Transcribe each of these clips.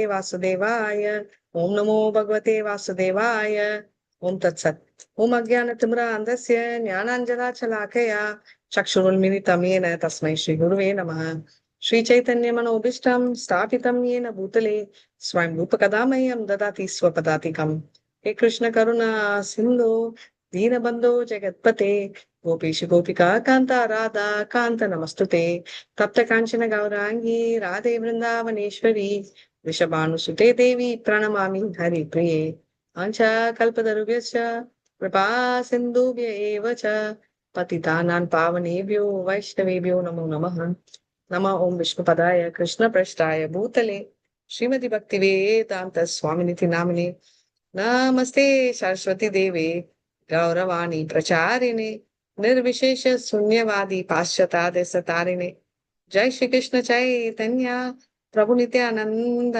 वासुदेवाय। ओम नमो भगवते वासुदेवाय। ओम तत्सत्। ओम अज्ञानतिमिरान्धस्य ज्ञानाञ्जनाशलाकया चक्षुरुन्मिलितं येन तस्मै श्रीगुरुवे नमः। श्रीचैतन्यमनोभीष्टं स्थापितं येन भूतले स्वयं रूपकदा मह्यं ददाति स्वपदातिकम्। हे कृष्ण करुणा सिन्धो दीनबन्धो जगत्पते गोपीश गोपिका कान्ता राधा कान्त नमस्तुते। तप्त काञ्चन गौरांगी राधे वृन्दावनेश्वरी वृषभानुसुते देवी प्रणमामि हरिप्रिये। आञ्चा कल्पतरुभ्यश्च कृपा सिन्धुभ्य एव च पतितानां पावनेभ्यो वैष्णवेभ्यो नमो नमः। नमः ओं विष्णुपदाय कृष्णप्रेष्ठाय भूतले श्रीमति भक्तिवेदान्त स्वामिनिति नामिने नमस्ते सरस्वती देवे गौरवाणी प्रचारिणे निर्विशेष शून्यवादी पाश्चात्य जय श्री कृष्ण चैतन्य प्रभु नित्यानंद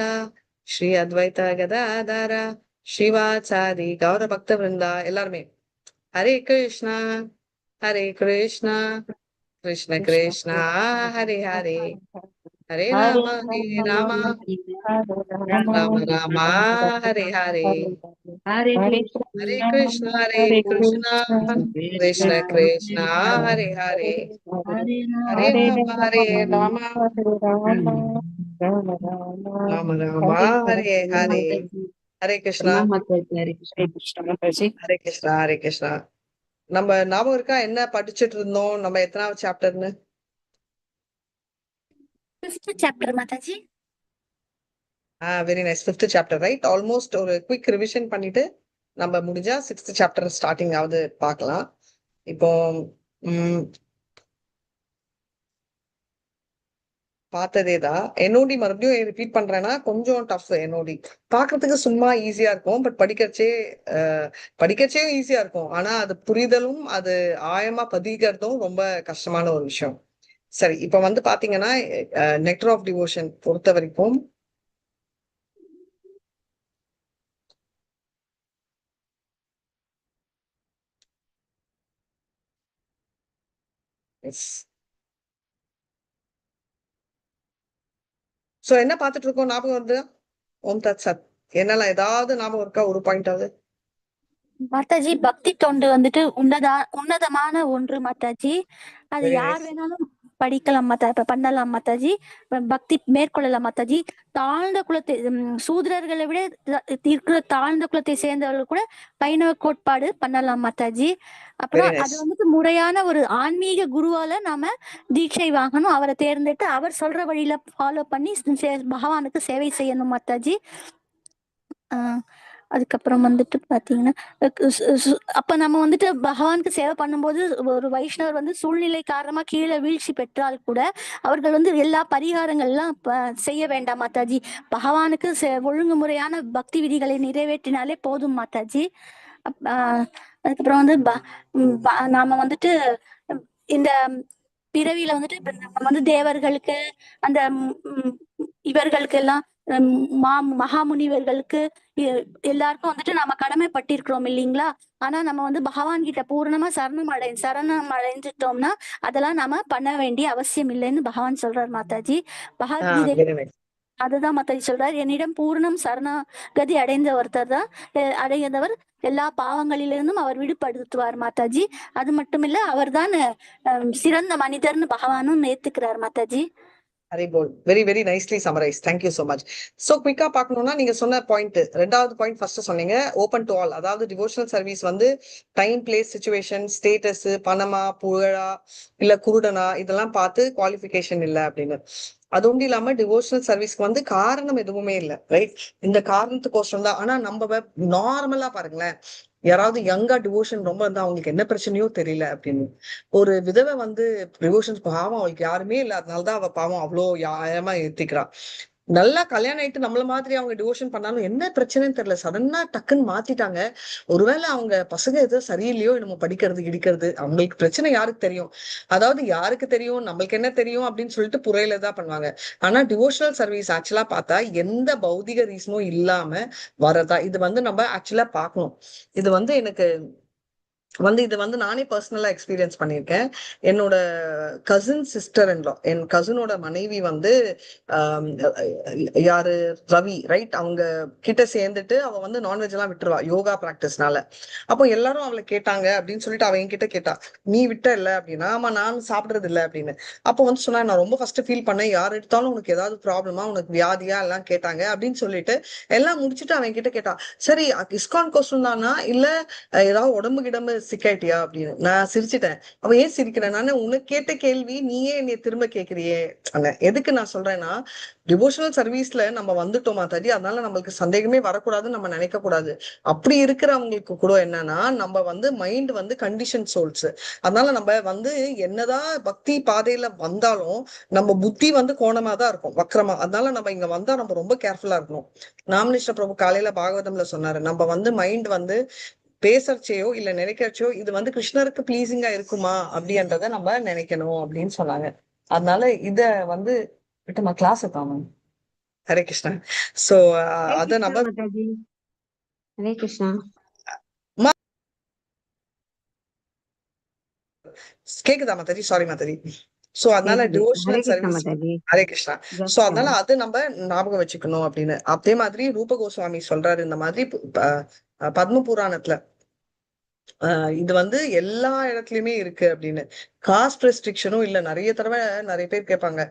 श्री अद्वैत गदाधर श्रीवाचारी गौर भक्त वृंदा எல்லாருமே हरे कृष्णा कृष्ण कृष्ण हरे हरे हरे राम राम राम हरे हरे हरे कृष्ण कृष्ण कृष्ण हरे हरे हरे राम राम राम हरे हरे हरे कृष्णा हरे कृष्णा நம்ம ஞாபகம் இருக்கா என்ன படிச்சிட்டு இருந்தோம் நம்ம எத்தனாவது சாப்டர்னு ஃபிஃப்த் சாப்டர் மாதாஜி very nice fifth chapter right almost ஒரு குவிக் ரிவிஷன் பண்ணிட்டு நம்ம முடிஞ்சா சிக்ஸ்த் சாப்டர் ஸ்டார்டிங் ஆவது பார்க்கலாம் இப்போ பார்த்ததேதான் என்ஓடி மறுபடியும் ரிப்பீட் பண்றேன்னா கொஞ்சம் டஃப் என்ஓடி பாக்குறதுக்கு சும்மா ஈஸியா இருக்கும் பட் படிக்கச்சே ஈஸியா இருக்கும் ஆனா அது புரிதலும் அது ஆழமா பதிக்கிறதும் ரொம்ப கஷ்டமான ஒரு விஷயம் சரி இப்ப வந்து பாத்தீங்கன்னா நெக்டர் ஆஃப் டிவோஷன் பொறுத்த வரைக்கும் சோ என்ன பாத்துட்டு இருக்கோம் ஞாபகம் வருது ஓம் தத் சத் என்னெல்லாம் ஏதாவது ஞாபகம் இருக்கா ஒரு பாயிண்ட் ஆகுது மாதாஜி பக்தி தொண்டு வந்துட்டு உன்னதமான ஒன்று மாதாஜி அது யார் வேணாலும் படிக்கலாம் பண்ணலாம் மாதாஜி பக்தி மேற்கொள்ளலாம் மாதாஜி தாழ்ந்த குலத்தை சூத்திரர்களை விட இருக்கிற தாழ்ந்த குலத்தை சேர்ந்தவர்கள் கூட வைணவ கோட்பாடு பண்ணலாம் மாதாஜி அப்புறம் அது வந்துட்டு முறையான ஒரு ஆன்மீக குருவால நாம தீட்சை வாங்கணும் அவரை தேர்ந்தெடுத்து அவர் சொல்ற வழியில ஃபாலோ பண்ணி பகவானுக்கு சேவை செய்யணும் மாதாஜி அதுக்கப்புறம் வந்துட்டு பாத்தீங்கன்னா அப்ப நம்ம வந்துட்டு பகவானுக்கு சேவை பண்ணும்போது ஒரு வைஷ்ணவர் வந்து சூழ்நிலை காரணமா கீழே வீழ்ச்சி பெற்றால் கூட அவர்கள் வந்து எல்லா பரிகாரங்கள்லாம் செய்ய வேண்டாம் மாதாஜி பகவானுக்கு ஒழுங்குமுறையான பக்தி விதிகளை நிறைவேற்றினாலே போதும் மாதாஜி அதுக்கப்புறம் வந்து நாம வந்துட்டு இந்த பிறவியில வந்துட்டு நம்ம வந்து தேவர்களுக்கு அந்த இவர்களுக்கு எல்லாம் மகாமுனிவர்களுக்கு எல்லாருக்கும் வந்துட்டு நாம கடமைப்பட்டிருக்கிறோம் இல்லைங்களா ஆனா நம்ம வந்து பகவான் கிட்ட பூர்ணமா சரணம் அடைஞ்சிட்டோம்னா அதெல்லாம் நாம பண்ண வேண்டிய அவசியம் இல்லைன்னு பகவான் சொல்றார் மாதாஜி பகவத்கீதை அதுதான் மாதாஜி சொல்றார் என்னிடம் பூர்ணம் சரணாகதி அடைந்த ஒருத்தர் தான் அடைந்தவர் எல்லா பாவங்களிலிருந்தும் அவர் விடுபடுத்துவார் மாதாஜி அது மட்டும் இல்ல அவர் தான் சிறந்த மனிதர்னு பகவானும் ஏத்துக்கிறார் மாதாஜி ஹரிபோல் very very nicely summarise thank you so much so குயிக்கா பாக்கணும்னா நீங்க சொன்ன பாயிண்ட் ரெண்டாவது பாயிண்ட் ஃபர்ஸ்ட் சொன்னீங்க ஓபன் டு ஆல் அதாவது டிவோஷனல் சர்வீஸ் வந்து டைம் பிளேஸ் சிச்சுவேஷன் ஸ்டேட்டஸ் பணமா புகழா இல்ல குருடனா இதெல்லாம் பார்த்து குவாலிஃபிகேஷன் இல்லை அப்படின்னு அது ஒன்றும் இல்லாம டிவோஷனல் சர்வீஸ்க்கு வந்து காரணம் எதுவுமே இல்லை ரைட் இந்த காரணத்துக்கோசரம் தான் ஆனா நம்ம நார்மலா பாருங்களேன் யாராவது யங்கா டிவோஷன் ரொம்ப இருந்தா அவங்களுக்கு என்ன பிரச்சனையோ தெரியல அப்படின்னு ஒரு விதவை வந்து டிவோஷன் பாவம் அவளுக்கு யாருமே இல்லை அதனாலதான் அவ பாவம் அவ்வளோ யாயமா ஏத்திக்கிறா நல்லா கல்யாணம் ஆயிட்டு நம்மள மாதிரி அவங்க டிவோஷன் பண்ணாலும் என்ன பிரச்சனைன்னு தெரியல சடனா டக்குன்னு மாத்திட்டாங்க ஒருவேளை அவங்க பசங்க ஏதோ சரியில்லையோ நம்ம படிக்கிறது இடிக்கிறது அவங்களுக்கு பிரச்சனை யாருக்கு தெரியும் அதாவது யாருக்கு தெரியும் நம்மளுக்கு என்ன தெரியும் அப்படின்னு சொல்லிட்டு புறையில தான் பண்ணுவாங்க ஆனா டிவோஷனல் சர்வீஸ் ஆக்சுவலா பார்த்தா எந்த பௌதிக ரீசனும் இல்லாம வரதா இது வந்து நம்ம ஆக்சுவலா பார்க்கணும் இது வந்து எனக்கு வந்து இது வந்து நானே பர்சனலா எக்ஸ்பீரியன்ஸ் பண்ணியிருக்கேன். என்னோட கசின் சிஸ்டர் இன்லா, என் கசினோட மனைவி வந்து ஆம், யாரு, ரவி, ரைட், அவங்க கிட்ட சேர்ந்துட்டு அவ வந்து நான்வெஜ் எல்லாம் விட்டுருவா யோகா பிராக்டிஸ்னால. அப்போ எல்லாரும் அவளை கேட்டாங்க அப்படின்னு சொல்லிட்டு அவ என்கிட்ட கேட்டா, நீ விட்ட இல்ல அப்படின்னா, ஆமா நான் சாப்பிடுறது இல்ல அப்படின்னு. அப்போ வந்து சொன்னா, நான் ரொம்ப ஃபர்ஸ்ட் ஃபீல் பண்ணேன், யார் எடுத்தாலும் உனக்கு ஏதாவது ப்ராப்ளமா, உனக்கு வியாதியா எல்லாம் கேட்டாங்க அப்படின்னு சொல்லிட்டு எல்லாம் முடிச்சுட்டு அவன் கிட்ட கேட்டா, சரி இஸ்கான் கோசம் தானா இல்ல ஏதாவது உடம்பு கிடம்பு சிக்காயிட்டியா அப்படின்னு. நான் சிரிச்சிட்டேன். அவ ஏன் சிரிக்கிறேன், நானு உனக்கு கேட்ட கேள்வி நீயே என்னைய திரும்ப கேக்குறியே. எதுக்கு நான் சொல்றேன்னா, டிவோஷனல் சர்வீஸ்ல நம்ம வந்துட்டோமா தடி, அதனால நம்மளுக்கு சந்தேகமே வரக்கூடாதுன்னு நம்ம நினைக்க கூடாது. அப்படி இருக்கிறவங்களுக்கு கூட என்னன்னா, நம்ம வந்து மைண்ட் வந்து கண்டிஷன் சோல்ஸ். அதனால நம்ம வந்து என்னதான் பக்தி பாதையில வந்தாலும் நம்ம புத்தி வந்து கோணமா தான் இருக்கும், வக்கரமா. அதனால நம்ம இங்க வந்தா நம்ம ரொம்ப கேர்ஃபுல்லா இருக்கணும். நாமனிஷ்ட பிரபு காலையில பாகவதம்ல சொன்னாரு, நம்ம வந்து மைண்ட் வந்து பேசறச்சையோ இல்ல நினைக்கிறச்சோ இது வந்து கிருஷ்ணருக்கு பிளீசிங்கா இருக்குமா அப்படின்றத நம்ம நினைக்கணும் அப்படின்னு சொன்னாங்க. அதனால இத வந்து விட்டுமா கிளாஸ் காணும். ஹரே கிருஷ்ணா. சோ ஹரே அத கிருஷ்ணா நம்ம மாதாஜி. ஹரே கிருஷ்ணா. கேக்குதா மாதாஜி? சாரி மாதாஜி. சோ அதனால கேக்குது. Hare devotional Krishna service. Mataji. Hare Krishna. So just அதனால அது நம்ம ஞாபகம் வச்சுக்கணும் அப்படின்னு. அதே மாதிரி ரூப கோஸ்வாமி சொல்றாரு இந்த மாதிரி பத்ம புராணத்துல இது வந்து எல்லா இடத்துலயுமே இருக்கு அப்படின்னு. காஸ்ட் ரெஸ்ட்ரிக்ஷனும் இல்ல. நிறைய தடவை நிறைய பேர் கேட்பாங்க,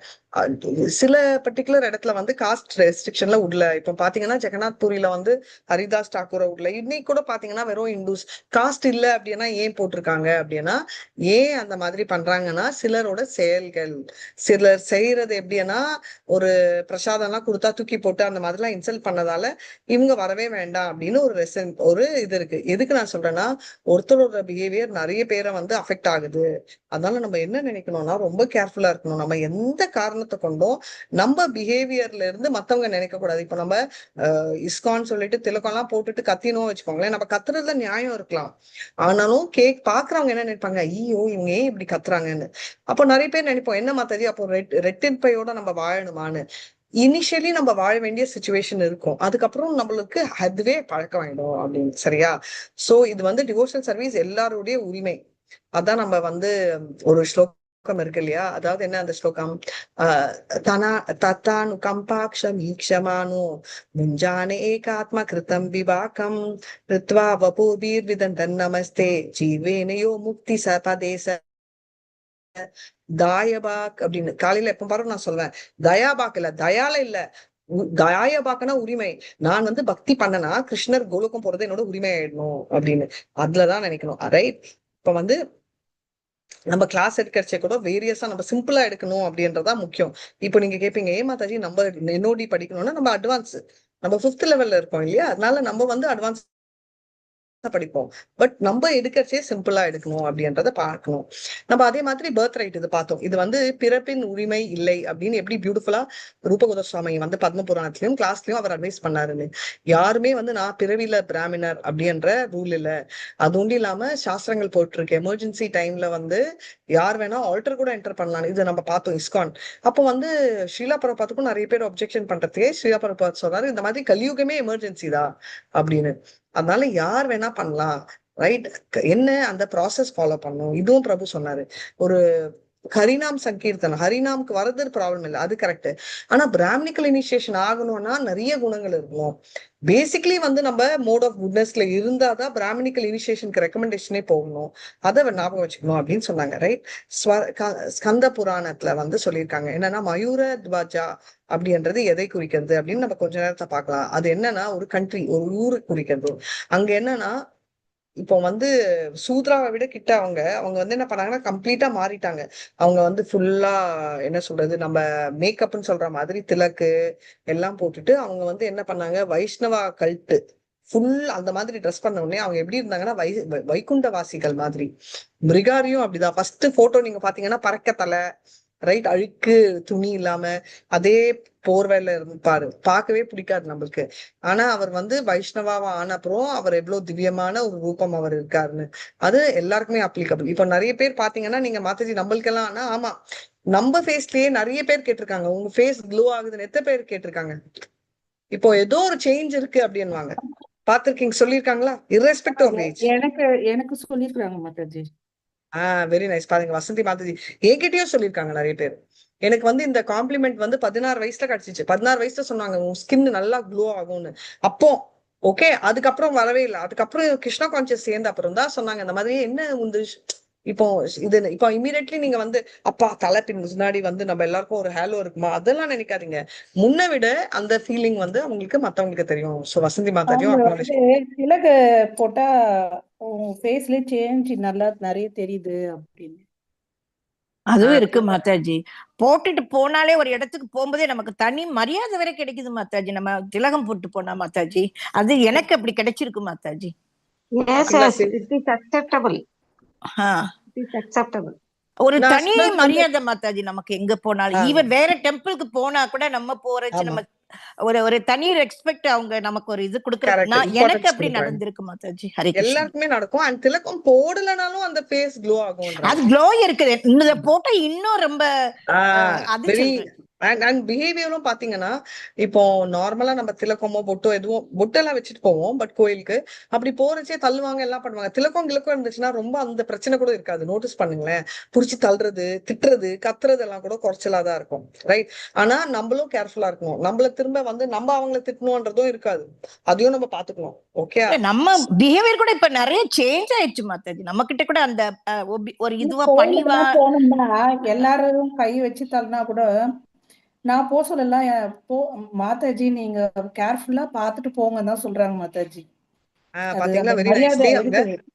சில பர்டிகுலர் இடத்துல வந்து காஸ்ட் ரெஸ்ட்ரிக்ஷன்ல உள்ள. இப்ப பாத்தீங்கன்னா ஜெகநாத் பூரியில வந்து ஹரிதாஸ் டாக்கூரை உள்ள. இன்னைக்கு கூட பாத்தீங்கன்னா வெறும் இந்துஸ். காஸ்ட் இல்ல அப்படின்னா ஏன் போட்டிருக்காங்க அப்படின்னா, ஏன் அந்த மாதிரி பண்றாங்கன்னா சிலரோட செயல்கள். சிலர் செய்யறது எப்படின்னா, ஒரு பிரசாதம் எல்லாம் கொடுத்தா தூக்கி போட்டு அந்த மாதிரிலாம் இன்சல்ட் பண்ணதால இவங்க வரவே வேண்டாம் அப்படின்னு ஒரு இது இருக்கு. எதுக்கு நான் சொல்றேன்னா, ஒருத்தரோட பிஹேவியர் நிறைய பேரை வந்து அஃபெக்ட் ஆகுது. அதனால நம்ம என்ன நினைக்கணும்னா, ரொம்ப கேர்ஃபுல்லா இருக்கணும். நம்ம எந்த காரணத்தை கொண்டும் நம்ம பிஹேவியர்ல இருந்து மத்தவங்க நினைக்க கூடாது. இப்ப நம்ம இஸ்கான் சொல்லிட்டு திலகம் எல்லாம் போட்டுட்டு கத்தினோம் வச்சுக்கோங்களேன், நம்ம கத்துறதுல நியாயம் இருக்கலாம். ஆனாலும் பாக்குறவங்க என்ன நினைப்பாங்க, ஐயோ இவங்க ஏன் இப்படி கத்துறாங்கன்னு. அப்போ நிறைய பேர் நினைப்போம், என்ன மாத்தாது அப்போ ரெட்டின்பையோட நம்ம வாழணுமான்னு. இனிஷியலி நம்ம வாழ வேண்டிய சுச்சுவேஷன் இருக்கும், அதுக்கப்புறம் நம்மளுக்கு அதுவே பழக்கமாயிடும் அப்படின்னு. சரியா? சோ இது வந்து டிவோஷனல் சர்வீஸ் எல்லாருடைய உரிமை. அதான் நம்ம வந்து ஒரு ஸ்லோகம் இருக்கு இல்லையா, அதாவது என்ன அந்த ஸ்லோகம், தனா தத்தானு கம்பாக்ஷம் ஈக்ஷமானு முஞ்சானே ஏகாத்மா கிருதம் விவாகம் ரித்வா வபூபீர் விதந்தன் நமஸ்தே ஜீவேனையோ முக்தி சபதேச தாயபாக் அப்படின்னு. காலையில எப்ப பாரு நான் சொல்வேன், தயாபாக் இல்ல, தயால இல்ல, தாயபாக்கனா உரிமை. நான் வந்து பக்தி பண்ணனா கிருஷ்ணர் கோலுக்கும் போறது என்னோட உரிமை ஆயிடணும் அப்படின்னு. அதுலதான் நினைக்கணும், ரைட்? இப்ப வந்து நம்ம கிளாஸ் எடுக்கிறச்சே கூட வேரியஸா நம்ம சிம்பிளா எடுக்கணும் அப்படின்றதா முக்கியம். இப்போ நீங்க கேட்பீங்க, ஏன் மாதாஜி நம்ம என்ஓடி படிக்கணும்னா நம்ம அட்வான்ஸ், நம்ம 5th லெவல்ல இருக்கோம் இல்லையா, அதனால நம்ம வந்து அட்வான்ஸ் படிப்போம். பட் நம்ம எடுக்கிறச்சே சிம்பிளா எடுக்கணும் அப்படின்றத பார்க்கணும். நம்ம அதே மாதிரி பர்த் ரைட் இது பார்த்தோம். இது வந்து பிறப்பின் உரிமை இல்லை அப்படின்னு எப்படி பியூட்டிஃபுல்லா ரூபகுத சுவாமி வந்து பத்ம புராணத்திலயும் கிளாஸ்லயும் அவர் அட்வைஸ் பண்ணாருன்னு. யாருமே வந்து நான் பிறவில பிராமணர் அப்படின்ற ரூல் இல்ல. அது ஒன்றும் இல்லாம சாஸ்திரங்கள் போட்டிருக்கு, எமர்ஜென்சி டைம்ல வந்து யார் வேணா ஆல்டர் கூட என்டர் பண்ணலாம். இது நம்ம பார்த்தோம் இஸ்கான். அப்போ வந்து ஸ்ரீலா பிரபாத்துக்கும் நிறைய பேர் அப்செக்ஷன் பண்றதுக்கே ஸ்ரீலா பிரபாத் சொல்றாரு, இந்த மாதிரி கலியுகமே எமர்ஜென்சி தான் அப்படின்னு. அதனால யார் வேணா பண்ணலாம், ரைட்? என்ன அந்த ப்ராசஸ் ஃபாலோ பண்ணும். இதுவும் பிரபு சொன்னாரு. ஒரு ஹரிநாம் சங்கீர்த்தனம், ஹரிநாம்க்கு வரது ப்ராப்ளம் இல்லை, அது கரெக்ட். ஆனா பிராமணிக்கல் இனிஷியேஷன் ஆகணும்னா நிறைய குணங்கள் இருக்கணும். பேசிக்கலி வந்து நம்ம மோட் ஆஃப் குட்னஸ்ல இருந்தாதான் பிராமணிக்கல் இனிஷியேஷனுக்கு ரெக்கமெண்டேஷனே போகணும். அதை ஞாபகம் வச்சுக்கணும் அப்படின்னு சொன்னாங்க, ரைட்? ஸ்கந்த புராணத்துல வந்து சொல்லியிருக்காங்க என்னன்னா, மயூர துவஜா அப்படின்றது எதை குறிக்கிறது அப்படின்னு நம்ம கொஞ்ச நேரத்தை பார்க்கலாம். அது என்னன்னா ஒரு கண்ட்ரி, ஒரு ஊரு குறிக்கிறது. அங்க என்னன்னா, இப்போ வந்து சூத்ராவை விட கிட்ட அவங்க அவங்க வந்து என்ன பண்ணாங்கன்னா கம்ப்ளீட்டா மாறிட்டாங்க. அவங்க வந்து ஃபுல்லா என்ன சொல்றது, நம்ம மேக்கப்னு சொல்ற மாதிரி திலக்கு எல்லாம் போட்டுட்டு அவங்க வந்து என்ன பண்ணாங்க, வைஷ்ணவா கல்ட்டு ஃபுல் அந்த மாதிரி ட்ரெஸ் பண்ண உடனே அவங்க எப்படி இருந்தாங்கன்னா வைகுண்ட வாசிகள் மாதிரி. மிருகாரியும் அப்படிதான். ஃபர்ஸ்ட் போட்டோ நீங்க பாத்தீங்கன்னா பறக்க தலை, ரைட், அழுக்கு துணி இல்லாம அதே போர்வையில இருப்பாரு, பார்க்கவே பிடிக்காது நம்மளுக்கு. ஆனா அவர் வந்து வைஷ்ணவாவா ஆன அப்புறம் அவர் எவ்வளவு திவ்யமான ஒரு ரூபம் அவர் இருக்காருன்னு அது எல்லாருக்குமே அப்ளிகபிள். இப்ப நிறைய பேர் பாத்தீங்கன்னா, நீங்க மாதாஜி நம்மளுக்கெல்லாம் ஆனா ஆமா, நம்ம ஃபேஸ்லயே நிறைய பேர் கேட்டிருக்காங்க, உங்க ஃபேஸ் க்ளோ ஆகுதுன்னு எத்தனை பேர் கேட்டிருக்காங்க. இப்போ ஏதோ ஒரு சேஞ்ச் இருக்கு அப்படின்வாங்க. பாத்திருக்கீங்க, சொல்லியிருக்காங்களா? irrespective of age. எனக்கு சொல்லிருக்காங்க மாதாஜி. Very nice. பாருங்க, வசந்தி மாதாஜி என்கிட்டயும் சொல்லியிருக்காங்க நிறைய பேர். எனக்கு வந்து இந்த காம்ப்ளிமெண்ட் வந்து 16 வயசுல கிடைச்சிச்சு. 16 வயசுல சொன்னாங்க உன் ஸ்கின் நல்லா க்ளோ ஆகும்னு. அப்போ ஓகே, அதுக்கப்புறம் வரவே இல்லை. அதுக்கப்புறம் கிருஷ்ணா கான்சியஸ் சேர்ந்த அப்புறம் தான் சொன்னாங்க இந்த மாதிரி. என்ன வந்து இப்போ இது இப்போ இமீடியட்லி நீங்க வந்து அப்பா தலை பின் முன்னாடி வந்து நம்ம எல்லாருக்கும் ஒரு ஹேலோ இருக்குமா, அதெல்லாம் நினைக்காதீங்க. முன்ன விட அந்த ஃபீலிங் வந்து அவங்களுக்கு மத்தவங்களுக்கு தெரியும். சோ வசந்தி மாதாஜியும் அவங்க அக்னாலேஜ். திலகு போட்டா ஃபேஸ்ல சேஞ்ச் நல்லா நிறைய தெரியுது அப்படின்னு. அதுவும் இருக்கு மாதாஜி. போட்டுட்டு போனாலே ஒரு இடத்துக்கு போகும்போதே நமக்கு தனி மரியாதை வரை கிடைக்குது மாதாஜி, நம்ம திலகம் போட்டு போனா மாதாஜி. அது எனக்கு அப்படி கிடைச்சிருக்கு Mataji. Yes, yes, it is acceptable. It is acceptable. ஒரு நான் தனி சொன்னது வந்து மரியாதை மாதாஜி நமக்கு எங்க போனாலும். ஈவன் வேற டெம்பிளுக்கு போனா கூட நம்ம போறச்சு ஆமா நம்ம ஒரு ஒரு தனி ரெஸ்பெக்ட் அவங்க நமக்கு ஒரு இது கொடுக்குறது. கரெக்ட், எனக்கு இம்பார்ட்டன்ஸ் அப்படி கொடுக்குறாங்க. நடந்திருக்கு மாதாஜி. ஹரே கிருஷ்ணா. எல்லாருக்குமே நடக்கும். அண்ட் திலக்கம் போடலனாலும் அந்த ஃபேஸ் க்ளோ ஆகும்ன்றாங்க. அது க்ளோ இருக்குது. இந்த போட்டா இன்னும் ரொம்ப அது வெரி சொல்றேன். அண்ட் பிஹேவியரும் பாத்தீங்கன்னா, இப்போ நார்மலா நம்ம திலக்கமோ பொட்டோ எதுவும் பொட்டெல்லாம் வச்சுட்டு போவோம். பட் கோயிலுக்கு அப்படி போறச்சே தள்ளுவாங்க, எல்லாம் பண்ணுவாங்க. திலக்கம் கிழக்கம் இருந்துச்சுன்னா ரொம்ப அந்த பிரச்சனை கூட இருக்காது. நோட்டீஸ் பண்ணுங்களேன், புடிச்சு தள்ளுறது, திட்டுறது, கத்துறது எல்லாம் கூட குறைச்சலாதான் இருக்கும். ரைட். ஆனா நம்மளும் கேர்ஃபுல்லா இருக்கணும். நம்மள திரும்ப வந்து நம்ம அவங்கள திட்டணும்ன்றதும் இருக்காது. அதையும் நம்ம பாத்துக்கணும். ஓகே, நம்ம பிஹேவியர் கூட இப்ப நிறைய சேஞ்ச் ஆயிடுச்சு மாதாஜி. நம்ம கிட்ட கூட அந்த ஒரு இதுவா பணிவா போனோம்னா எல்லாரும் கை வச்சு தள்ளினா கூட நான் போ சொல்லலாம். போ மாதாஜி, நீங்க கேர்ஃபுல்லா பாத்துட்டு போங்கன்னு தான் சொல்றாங்க மாதாஜி. அது பாத்தீங்களா, அந்த வெரி மரியாதை நைஸ்லி அவங்க இருக்குது.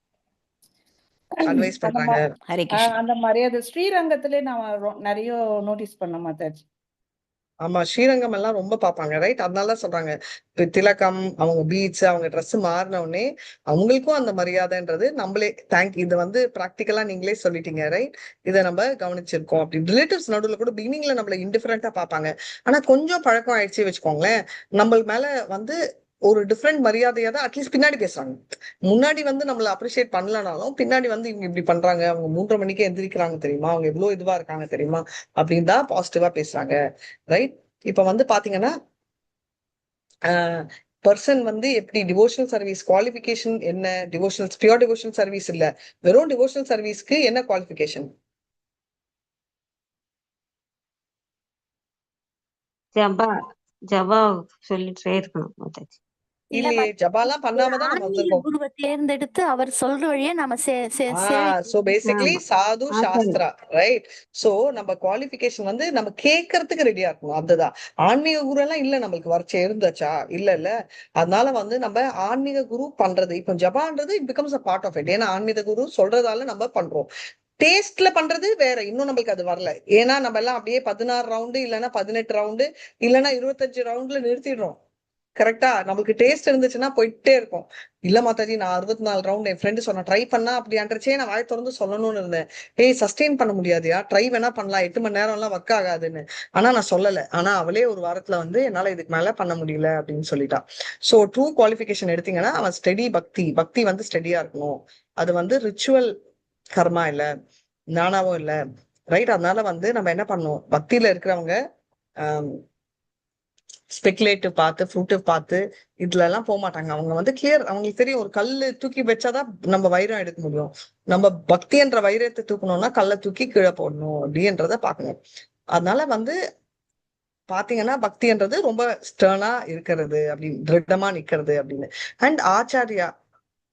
அட்வைஸ் அந்த பண்றாங்க. ஹரே கிருஷ்ணா. அந்த மரியாதை ஸ்ரீரங்கத்திலே நான் நிறைய நோட்டீஸ் பண்ண மாதாஜி. ஆமா, ஸ்ரீரங்கம் எல்லாம் ரொம்ப பாப்பாங்க. ரைட். அதனாலதான் சொல்றாங்க, இப்ப திலக்கம் அவங்க பீச் அவங்க ட்ரெஸ் மாறின உடனே அவங்களுக்கும் அந்த மரியாதைன்றது நம்மளே இது வந்து பிராக்டிக்கலா நீங்களே சொல்லிட்டீங்க. ரைட். இதை நம்ம கவனிச்சிருக்கோம். அப்படி ரிலேட்டிவ்ஸ் நடுவுல கூட பிகினிங்ல நம்மள இன்டிஃபரெண்டா பாப்பாங்க. ஆனா கொஞ்சம் பழக்கம் ஆயிடுச்சு வச்சுக்கோங்களேன், நம்ம மேல வந்து ஒரு டிஃப்ரெண்ட் மரியாதையா தான் அட்லீஸ்ட் பின்னாடி பேசுறாங்க. முன்னாடி வந்து நம்மள அப்ரிஷியேட் பண்ணலனாலும் பின்னாடி வந்து இவங்க இப்படி பண்றாங்க, அவங்க 3:30 மணிக்கே எந்திரிக்கிறாங்க தெரியுமா, அவங்க எவ்வளவு இதுவா இருக்காங்க தெரியுமா அப்படின்னு தான் பாசிட்டிவா பேசுறாங்க. ரைட். இப்ப வந்து பாத்தீங்கன்னா பர்சன் வந்து எப்படி டிவோஷனல் சர்வீஸ் குவாலிஃபிகேஷன் என்ன, பியூர் டிவோஷனல் சர்வீஸ் இல்ல, வெறும் டிவோஷனல் சர்வீஸ்க்கு என்ன குவாலிஃபிகேஷன்? ஜபா சொல்லிட்டே இருக்கணும் மாதாஜி. இல்லையே, ஜபாலாம் பண்ணாமதான் நம்ம ஆன்மீக வந்திருக்கோம். குருவை தேர்ந்தெடுத்து அவர் சொல்ற வழியே நம்ம சோ பேசிக்கலி ஆமா. சாது ஆச்சரியம். சாஸ்திரா. ரைட். சோ நம்ம குவாலிஃபிகேஷன் வந்து நம்ம கேட்கறதுக்கு ரெடியா இருக்கணும். அதுதான். ஆன்மீக குரு எல்லாம் இல்ல நம்மளுக்கு வரைச்ச இருந்துச்சா இல்ல. அதனால வந்து நம்ம ஆன்மீக குரு பண்றது இப்போ ஜபான்றது it becomes a part of it. ஏன்னா ஆன்மீக குரு சொல்றதால நம்ம பண்றோம். டேஸ்ட்ல பண்றது வேற. இன்னும் நம்மளுக்கு அது வரல. ஏன்னா நம்ம எல்லாம் அப்படியே 16 ரவுண்டு இல்லைன்னா 18 ரவுண்டு இல்லைன்னா 25 ரவுண்ட்ல நிறுத்திடுறோம். கரெக்டா? நமக்கு டேஸ்ட் இருந்துச்சுன்னா போயிட்டே இருக்கும். இல்ல மாதாஜி, நான் 64 ரவுண்ட் என் ஃப்ரெண்டு சொன்ன ட்ரை பண்ணா அப்படின்றச்சே நான் வாய் திறந்து சொல்லணும்னு இருந்தேன். சஸ்டெயின் பண்ண முடியாதுயா, ட்ரை வேணா பண்ணலாம், 8 மணி நேரம் எல்லாம் ஒர்க் ஆகாதுன்னு. ஆனா நான் சொல்லல. ஆனா அவளே ஒரு வாரத்துல வந்து என்னால இதுக்கு மேல பண்ண முடியல அப்படின்னு சொல்லிட்டா. சோ ட்ரூ குவாலிஃபிகேஷன் எடுத்தீங்கன்னா அவன் ஸ்டெடி பக்தி வந்து ஸ்டெடியா இருக்கணும். அது வந்து ரிச்சுவல் கர்மா இல்ல, ஞானாவும் இல்ல. ரைட். அதனால வந்து நம்ம என்ன பண்ணணும், பக்தியில இருக்கிறவங்க ஸ்பெகுலேட்டிவ் பார்த்து ஃப்ரூட்டிவ் பார்த்து இதுல எல்லாம் போக மாட்டாங்க. அவங்க வந்து கிளியர், அவங்களுக்கு தெரியும் ஒரு கல்லு தூக்கி வச்சாதான் நம்ம வைரம் எடுக்க முடியும். நம்ம பக்தி என்ற வைரத்தை தூக்கணும்னா கல்லை தூக்கி கீழே போடணும் அப்படின்றத பாக்கணும். அதனால வந்து பாத்தீங்கன்னா பக்தின்றது ரொம்ப ஸ்டர்னா இருக்கிறது, அப்படின்னு திருடமா நிக்கிறது அப்படின்னு. அண்ட் ஆச்சாரியா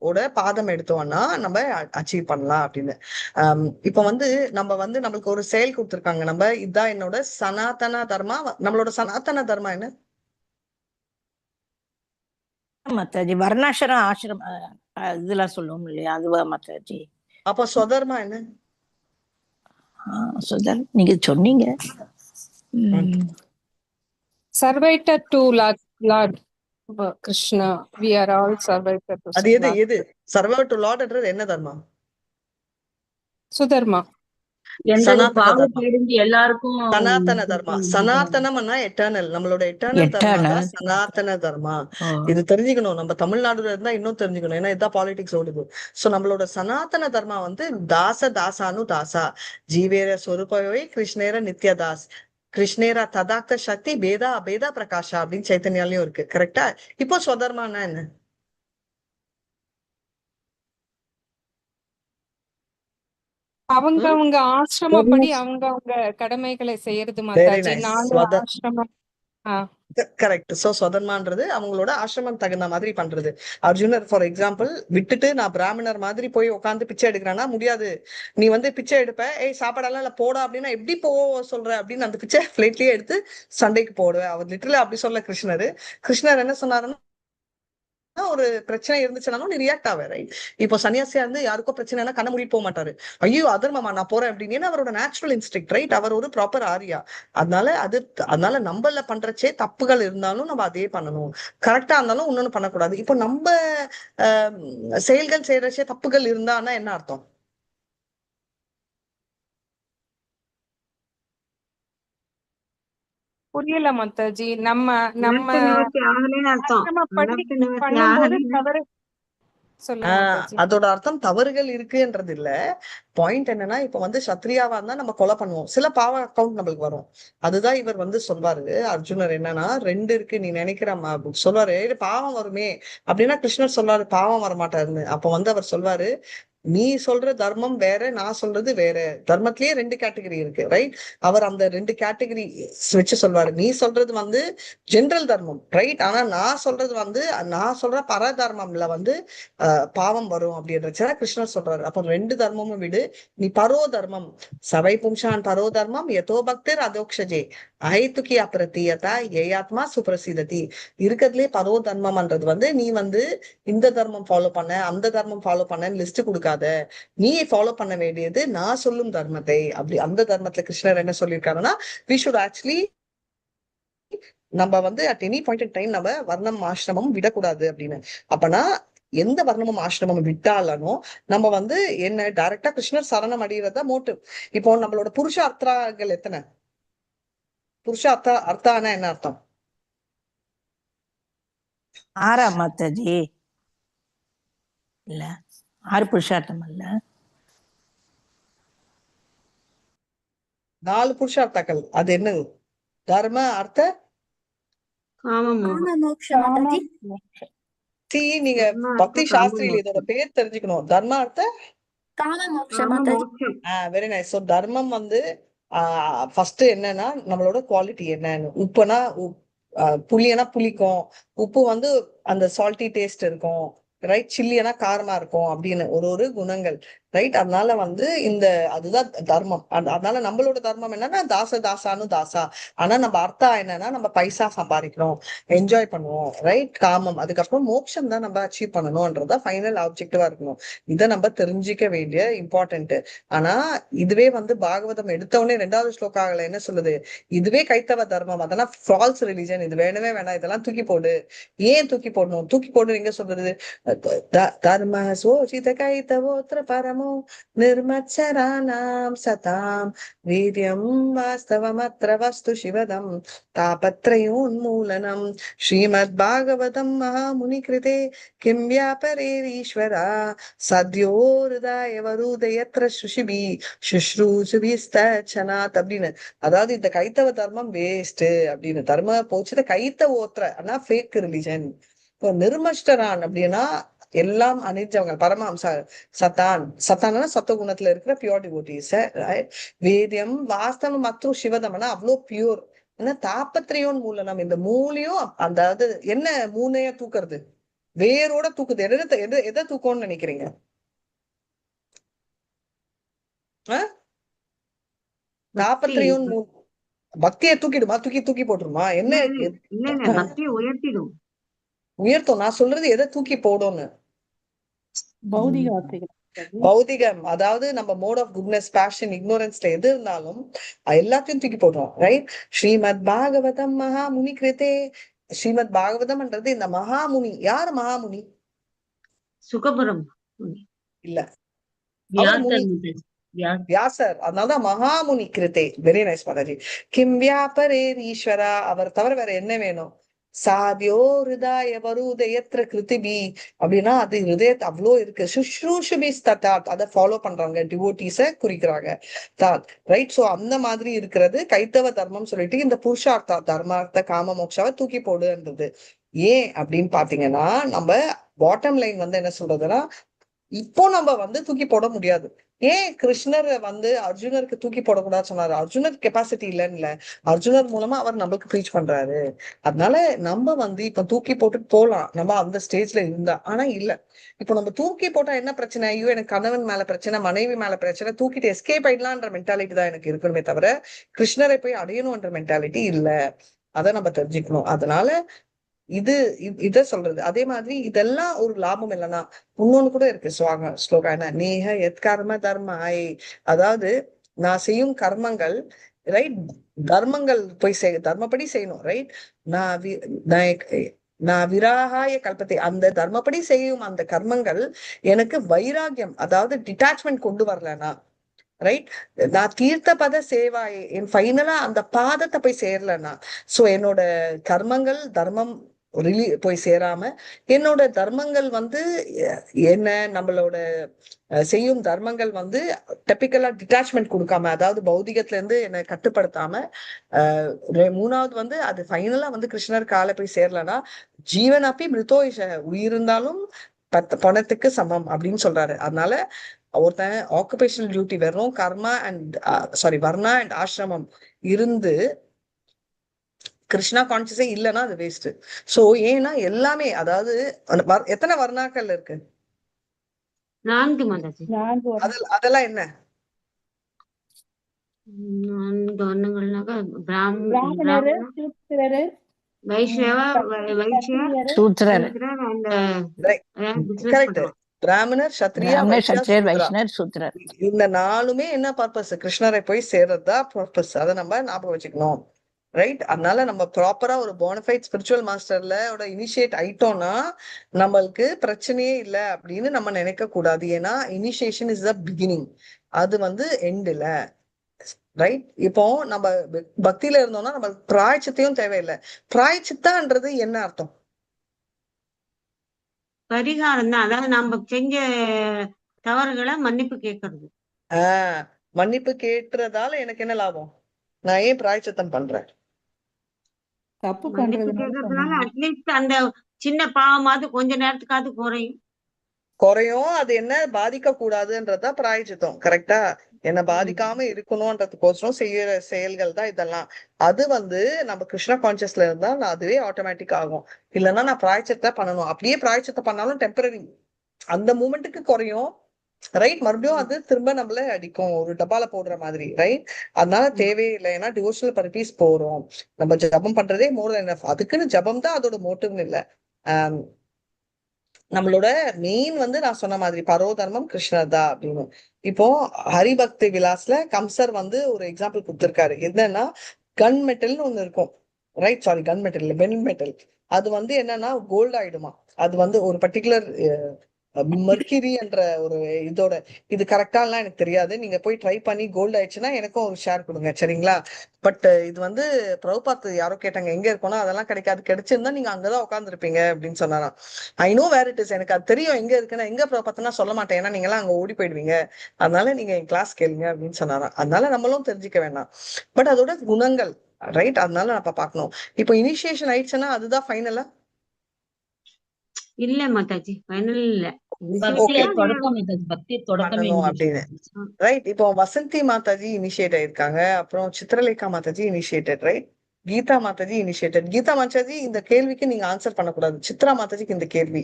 ஓட பாதம் எடுத்தோம்னா நம்ம அச்சீவ் பண்ணலாம் அப்படின்னு. இப்ப வந்து நம்ம வந்து நம்மளுக்கு ஒரு செயல் கொடுத்துருக்காங்க. நம்ம இதான் என்னோட சனாதன தர்மா. நம்மளோட சனாதன தர்மா என்ன மாதாஜி? வர்ணாசிரம் ஆசிரம் இதெல்லாம் சொல்லுவோம் இல்லையா, அதுவா மாதாஜி? அப்போ ஸ்வதர்மா என்ன? சுதர் நீங்க சொன்னீங்க. Servitor to Lord Krishna. We are all servitor to அது Lord. எது சர்வர் டு லார்ட்ன்றது என்ன தர்மா? Sudharma. எல்லாருக்கும் சனாதன தர்மா. சனாதனம்னா எட்டர்னல். நம்மளோட எட்டர்னல் தர்மா தான் சனாதன தர்மா. இது தெரிஞ்சுக்கணும். நம்ம தமிழ்நாடுல இருந்தா இன்னும் தெரிஞ்சுக்கணும். ஏன்னா இதான் பாலிடிக்ஸ் ஓடுது. சோ நம்மளோட சனாதன தர்மா வந்து தாசானு தாசா ஜீவேர சொரூபவே கிருஷ்ணேர நித்யதாஸ் கிருஷ்ணேரா ததாக்த சக்தி பேதா அபேதா பிரகாஷா அப்படின்னு சைத்தன்யாலயும் இருக்கு. கரெக்டா? இப்போ ஸ்வதர்மானா என்ன? அவங்க ஆசிரமப்படி அவங்க கடமைகளை செய்யறது வெரி மாதாஜி. நைஸ். நானும் ஆசிரமம். கரெக்ட். சோ சொதன்மான்றது அவங்களோட ஆசிரமம் தகுந்த மாதிரி பண்றது. அர்ஜுனர் ஃபார் எக்ஸாம்பிள் விட்டுட்டு நான் பிராமணர் மாதிரி போய் உட்காந்து பிச்சை எடுக்கிறேன்னா முடியாது. நீ வந்து பிச்சை எடுப்ப, ஏய் சாப்பாடெல்லாம் இல்ல போடா அப்படின்னா எப்படி சொல்ற அப்படின்னு அந்த பிச்சை பிளேட்லயே எடுத்து சண்டைக்கு போடுவேன். அவர் லிட்டரலி அப்படி சொல்ல கிருஷ்ணர் என்ன சொன்னாருன்னா, ஒரு பிரச்சனை இருந்துச்சுனாலும் நீ ரியாக்ட் ஆவ, ரைட்? இப்போ சன்னியாசியா இருந்து யாருக்கோ பிரச்சனைனா கண்ண மூடிட்டு போக மாட்டாரு. ஐயோ அதர்மமா நான் போறேன் அப்படின்னு அவரோட நேச்சுரல் இன்ஸ்டிக்ட், ரைட்? அவர் ஒரு ப்ராப்பர் ஆரியா. அதனால நம்மள பண்றச்சே தப்புகள் இருந்தாலும் நம்ம அதே பண்ணணும். கரெக்டா இருந்தாலும் இன்னொன்னு பண்ணக்கூடாது. இப்போ நம்ம செயல்கள் செய்யறச்சே தப்புகள் இருந்தான்னா என்ன அர்த்தம்? புரியல மாதாஜி. நம்ம ஆசிரமப்படி பண்ணும்போது தவறு சொல்லுங்க மாதாஜி. அதோட அர்த்தம் தவறுகள் இருக்குன்றது இல்ல. பாயிண்ட் என்னன்னா, இப்ப வந்து சத்ரியாவா இருந்தா நம்ம கொலை பண்ணுவோம், சில பாவ அக்கௌண்ட் நம்மளுக்கு வரும். அதுதான் இவர் வந்து சொல்வாரு அர்ஜுனர். என்னன்னா 2 இருக்கு நீ நினைக்கிற சொல்வாரு பாவம் வருமே அப்படின்னா கிருஷ்ணர் சொல்வாரு பாவம் வரமாட்டாருன்னு. அப்ப வந்து அவர் சொல்வாரு, நீ சொல்ற தர்மம் வேற, நான் சொல்றது வேற. தர்மத்திலேயே 2 கேட்டகரி இருக்கு, ரைட்? அவர் அந்த 2 கேட்டகரி வச்சு சொல்வாரு. நீ சொல்றது வந்து ஜெனரல் தர்மம், ரைட்? ஆனா நான் சொல்றது வந்து நான் சொல்ற பரதர்மம்ல வந்து பாவம் வரும் அப்படின்றத கிருஷ்ணர் சொல்றாரு. அப்ப 2 தர்மமும் விடு, நீ பரோ தர்மம் சவை பும்சான் பரோ தர்மம் யதோ பக்தர் அதோக்ஷஜே அஹைத்துக்கி அப்ரதீயதா ஏயாத்மா சுப்ரசிததி. இருக்கிறதுலே பரோ தர்மம்ன்றது வந்து நீ வந்து இந்த தர்மம் ஃபாலோ பண்ண அந்த தர்மம் ஃபாலோ பண்ணன்னு லிஸ்ட் கொடுக்காத. நீ ஃபாலோ பண்ண வேண்டியது நான் சொல்லும் தர்மத்தை. அப்படி அந்த தர்மத்துல கிருஷ்ணர் என்ன சொல்லியிருக்காருன்னா, we should actually நம்ம வந்து at any point in time நம்ம வர்ணம் ஆசிரமம் விடக்கூடாது அப்படின்னு. அப்பனா எந்த வர்ணமும் ஆசிரமம் விட்டாலும் நம்ம வந்து என்ன டைரக்டா கிருஷ்ணர் சரணம் அடைகிறதா மோட்டிவ். இப்போ நம்மளோட புருஷ அர்த்தாங்கள் எத்தனை? புருஷ அர்த்தானா என்ன அர்த்தம்? 6 மாதாஜி. இல்ல 6 புருஷார்த்தம் இல்ல, 4 புருஷார்த்தாக்கள். அது என்னது? தர்ம அர்த்த மோக்ஷ மாதாஜி. நீங்க பக்தி சாஸ்திரியில இதோட பேர் தெரிஞ்சுக்கணும். தர்ம அர்த்த காம மோக்ஷ மாதாஜி. Very nice. ஸோ தர்மம் வந்து ஃபர்ஸ்ட் என்னன்னா நம்மளோட குவாலிட்டி என்னன்னு. உப்புனா புளியனா புளிக்கும், உப்பு வந்து அந்த சால்ட்டி டேஸ்ட் இருக்கும், ரைட்? சில்லியனா காரமா இருக்கும் அப்படின்னு ஒரு குணங்கள், ரைட்? அதனால வந்து அதுதான் தர்மம். அதனால நம்மளோட தர்மம் என்னன்னா தாசானு தாசா. ஆனா நம்ம அர்த்தம் என்னன்னா நம்ம பைசா சம்பாதிக்கிறோம், என்ஜாய் பண்ணுவோம், ரைட்? காமம். அதுக்கப்புறம் மோட்சம் தான் நம்ம அச்சீவ் பண்ணணும்ன்றதா ஃபைனல் ஆப்ஜெக்டிவா இருக்கணும். இதை நம்ம தெரிஞ்சிக்க வேண்டிய இம்பார்ட்டன்ட். ஆனா இதுவே வந்து பாகவதம் எடுத்தவொடனே 2வது ஸ்லோகால என்ன சொல்லுது? இதுவே கைத்தவ தர்மம், அதெல்லாம் ஃபால்ஸ் ரிலிஜன், இது வேணவே வேணாம், இதெல்லாம் தூக்கி போடு. ஏன் தூக்கி போடணும்? தூக்கி போடு எங்க சொல்றது? தர்ம சோசித கைத்தவோத்திர பரமோ நிர்மச்சராணாம் சதாம் வீரியம் வாஸ்தவமத்ர வஸ்து சிவதம் தாபத்ரயோன்மூலனம் ஸ்ரீமத் பாகவதம் மகாமுனி கிருதே கிம் வியாபரேரீஸ்வரா சத்யோருதாய வருதயத்ர சுஷிபி சுஷ்ரூசுபிஸ்தச்சனாத் அப்படின்னு. அதாவது இந்த கைத்தவ தர்மம் வேஸ்ட் அப்படின்னு. தர்ம போச்சுத கைத்த ஓத்திர ஆனா ஃபேக் ரிலிஜன். இப்போ நிர்மஷ்டரான் அப்படின்னா எல்லாம் அணிஞ்சவங்க பரமஹம்சா. சத்தானா சத்த குணத்துல இருக்கிற பியூர் டிவோட்டீஸ். வேதியம் வாஸ்தவம் மற்றும் சிவதம்னா அவ்வளோ பியூர். ஏன்னா தாபத்திரையோன் மூலனம், இந்த மூலையும் அதாவது என்ன மூனையா தூக்குறது, வேரோட தூக்குது. எதை தூக்கம்னு நினைக்கிறீங்க? தாபத்திரையோன் பக்தியை தூக்கிடுமா? தூக்கி போட்டுருமா? என்ன பக்தியை உயர்த்திடும். உயர்த்தும். நான் சொல்றது எதை தூக்கி போடும்னு. பௌதிகம், அதாவது நம்ம மோட் ஆஃப் குட்னஸ், பேஷன், இக்னோரன்ஸ்ல எது இருந்தாலும் எல்லாத்தையும் தூக்கி போடுறோம், ரைட்? ஸ்ரீமத் பாகவதம் மகாமுனி கிருதே. ஸ்ரீமத் பாகவதம்ன்றது இந்த மகாமுனி. யார் மகாமுனி? சுகபுரம் இல்ல, வியாசர். அதனாலதான் மகாமுனி கிருதே. வெரி நைஸ் மாதாஜி. கிம் வியாபரேர் ஈஸ்வரா, அவர் தவிர வேற என்ன வேணும்? சாதியோ ஹிருதய வருதயத்ர கிருதிபி அப்படின்னா அது ஹிருதயத்தை அவ்வளோ இருக்கு. சுஷ்ரூஷுபி தத்தாத், அதை ஃபாலோ பண்றாங்க, டிவோட்டீஸ குறிக்கிறாங்க, ரைட்? சோ அந்த மாதிரி இருக்கிறது கைத்தவ தர்மம் சொல்லிட்டு இந்த புருஷார்த்தா தர்மார்த்த காம மோக்ஷாவை தூக்கி போடுன்றது. ஏன் அப்படின்னு பாத்தீங்கன்னா நம்ம பாட்டம் லைன் வந்து என்ன சொல்றதுன்னா இப்போ நம்ம வந்து தூக்கி போட முடியாது. ஏன் கிருஷ்ணர் வந்து அர்ஜுனருக்கு தூக்கி போடக்கூடாதுன்னு சொன்னாரு? அர்ஜுனர் கெப்பாசிட்டி இல்லைன்னு, அர்ஜுனர் மூலமா அவர் நம்மளுக்கு ப்ரீச் பண்றாரு. அதனால நம்ம வந்து இப்ப தூக்கி போட்டுட்டு போலாம் நம்ம அந்த ஸ்டேஜ்ல இருந்தா. ஆனா இல்ல, இப்போ நம்ம தூக்கி போட்டா என்ன பிரச்சனை? ஐயோ எனக்கு கணவன் மேல பிரச்சனை, மனைவி மேல பிரச்சனை, தூக்கிட்டு எஸ்கேப் ஆயிடலான்ற மென்டாலிட்டி தான் எனக்கு இருக்கணுமே தவிர கிருஷ்ணரை போய் அடையணும்ன்ற மென்டாலிட்டி இல்ல. அதை நம்ம தெரிஞ்சுக்கணும். அதனால இத சொல்றது. அதே மாதிரி இதெல்லாம் ஒரு லாபம் இல்லைன்னா இன்னொன்னு கூட இருக்கு ஸ்லோகா என்ன, நேஹ எத் கர்ம தர்மாய், அதாவது நான் செய்யும் கர்மங்கள், ரைட், தர்மங்கள் போய் தர்மப்படி செய்யணும், ரைட். நான் நான் விராகாய கல்பத்தை, அந்த தர்மப்படி செய்யும் அந்த கர்மங்கள் எனக்கு வைராகியம், அதாவது டிட்டாச்மெண்ட் கொண்டு வரலனா, ரைட், நான் தீர்த்த பத சேவாய், என் ஃபைனலா அந்த பாதத்தை போய் சேரலன்னா, சோ என்னோட கர்மங்கள் தர்மம் போய் சேராம, என்னோட தர்மங்கள் வந்து என்ன, நம்மளோட செய்யும் தர்மங்கள் வந்து டிபிக்கலா டிட்டாச்மெண்ட் கொடுக்காம, அதாவது பௌதிகத்துல இருந்து என்னை கட்டுப்படுத்தாம, மூணாவது வந்து அது ஃபைனலா வந்து கிருஷ்ணர் காலை போய் சேரலன்னா, ஜீவன் அப்பி மிருதோ உயிர் இருந்தாலும் பணத்துக்கு சமம் அப்படின்னு சொல்றாரு. அதனால ஒருத்தன் ஆக்குபேஷனல் டியூட்டி வெறும் கர்மா அண்ட் வர்ணா அண்ட் ஆசிரமம் இருந்து கிருஷ்ணா கான்சியஸே இல்லைன்னா அது வேஸ்ட். சோ ஏன்னா எல்லாமே, அதாவது எத்தனை வர்ணாக்கள் இருக்கு? 4 மாதாஜி. அதெல்லாம் என்ன? 4 வர்ணங்கள்னாக்கா பிராமணர், சூத்திரர், வைஷ்ணவ, சூத்திரர். கரெக்ட். பிராமணர், சத்ரியா, வைஷ்ணர், சூத்திரர். இந்த 4மே என்ன பர்பஸ்? கிருஷ்ணரை போய் சேர்றதுதான் பர்பஸ். அதை நம்ம ஞாபகம் வச்சுக்கணும், ரைட். அதனால நம்ம ப்ராப்பரா ஒரு போனஃபைட் ஸ்பிரிச்சுவல் மாஸ்டர்ல இனிஷியேட் ஆயிட்டோம்னா நம்மளுக்கு பிரச்சனையே இல்லை அப்படின்னு நம்ம நினைக்க கூடாது. ஏன்னா இனிஷியேஷன் இஸ் த பிகினிங், அது வந்து எண்ட் இல்ல, ரைட். இப்போ நம்ம பக்தியில இருந்தோம்னா நம்ம பிராயச்சித்தையும் தேவையில்லை. பிராயச்சித்தான்றது என்ன அர்த்தம்? பரிகாரம் தான், அதாவது நம்ம செஞ்ச தவறுகளை மன்னிப்பு கேட்கறது. மன்னிப்பு கேட்டுறதால எனக்கு என்ன லாபம்? நான் ஏன் பிராயச்சித்தம் பண்றேன்? தப்பு மன்னிப்பு கேட்கறதுனால அட்லீஸ்ட் அந்த சின்ன பாவமாவது கொஞ்ச நேரத்துக்காவது குறையும். அது என்ன பாதிக்க கூடாதுன்றதா பிராயச்சித்தம், கரெக்டா? என்ன பாதிக்காம இருக்கணும்ன்றதுக்கோசரம் செய்யற செயல்கள் தான் இதெல்லாம். அது வந்து நம்ம கிருஷ்ணா கான்சியஸ்ல இருந்தா அதுவே ஆட்டோமேட்டிக் ஆகும். இல்லைன்னா நான் பிராயச்சித்தை பண்ணணும், அப்படியே பிராயச்சித்தை பண்ணாலும் டெம்பரரி, அந்த மூமெண்ட்டுக்கு குறையும், ரைட். மறுபடியும் அது திரும்ப நம்மள அடிக்கும், ஒரு டப்பால போடுற மாதிரி, ரைட். அதனால தேவையில்லை. ஏன்னா டிவோஷனல் பர்பீஸ் போறோம், நம்ம ஜபம் பண்றதே மோர் தென் எனஃப். அதுக்குன்னு ஜபம் தான் அதோட மோட்டிவ்னு இல்லை. நம்மளோட மெயின் வந்து நான் சொன்ன மாதிரி பரோதர்மம் கிருஷ்ணர் தான் அப்படின்னு. இப்போ ஹரிபக்தி விலாஸ்ல கம்சர் வந்து ஒரு எக்ஸாம்பிள் கொடுத்திருக்காரு. என்னன்னா கன் மெட்டல்னு ஒண்ணு இருக்கும், ரைட். சாரி, கன் மெட்டல் இல்ல, பென் மெட்டல். அது வந்து என்னன்னா கோல்ட் ஆயிடுமா. அது வந்து ஒரு பர்டிகுலர் மெர்க்யூரி என்ற ஒரு இதோட, இது கரெக்டாலாம் எனக்கு தெரியாது, நீங்க போய் ட்ரை பண்ணி கோல்டு ஆயிடுச்சுன்னா எனக்கும் ஒரு ஷேர் கொடுங்க, சரிங்களா? பட் இது வந்து பிரபுபாத் யாரோ கேட்டாங்க எங்க இருக்கணும், அதெல்லாம் கிடைக்காது, கிடைச்சிருந்தா நீங்க அங்கதான் உட்காந்துருப்பீங்க அப்படின்னு சொன்னாராம். I know where it is, எனக்கு அது தெரியும் எங்க இருக்குன்னா. எங்க பிரபுபாத்னா சொல்ல மாட்டேன், ஏன்னா நீங்க எல்லாம் அங்க ஓடி போயிடுவீங்க, அதனால நீங்க என் கிளாஸ் கேளுங்க அப்படின்னு சொன்னாராம். அதனால நம்மளும் தெரிஞ்சுக்க வேண்டாம், பட் அதோட குணங்கள், ரைட். அதனால நம்ம பாக்கணும். இப்போ இனிஷியேஷன் ஆயிடுச்சுன்னா அதுதான் ஃபைனலா? இல்ல மாதாஜி, ஃபைனல் இல்ல. அப்படின்னு, ரைட். இப்போ வசந்தி மாதாஜி இனிஷியேட் ஆயிருக்காங்க, அப்புறம் Chitralekha Mataji initiated, right. Geeta Mataji initiated. Geeta Mataji இந்த கேள்விக்கு நீங்க ஆன்சர் பண்ணக்கூடாது, சித்ரா மாதாஜிக்கு இந்த கேள்வி.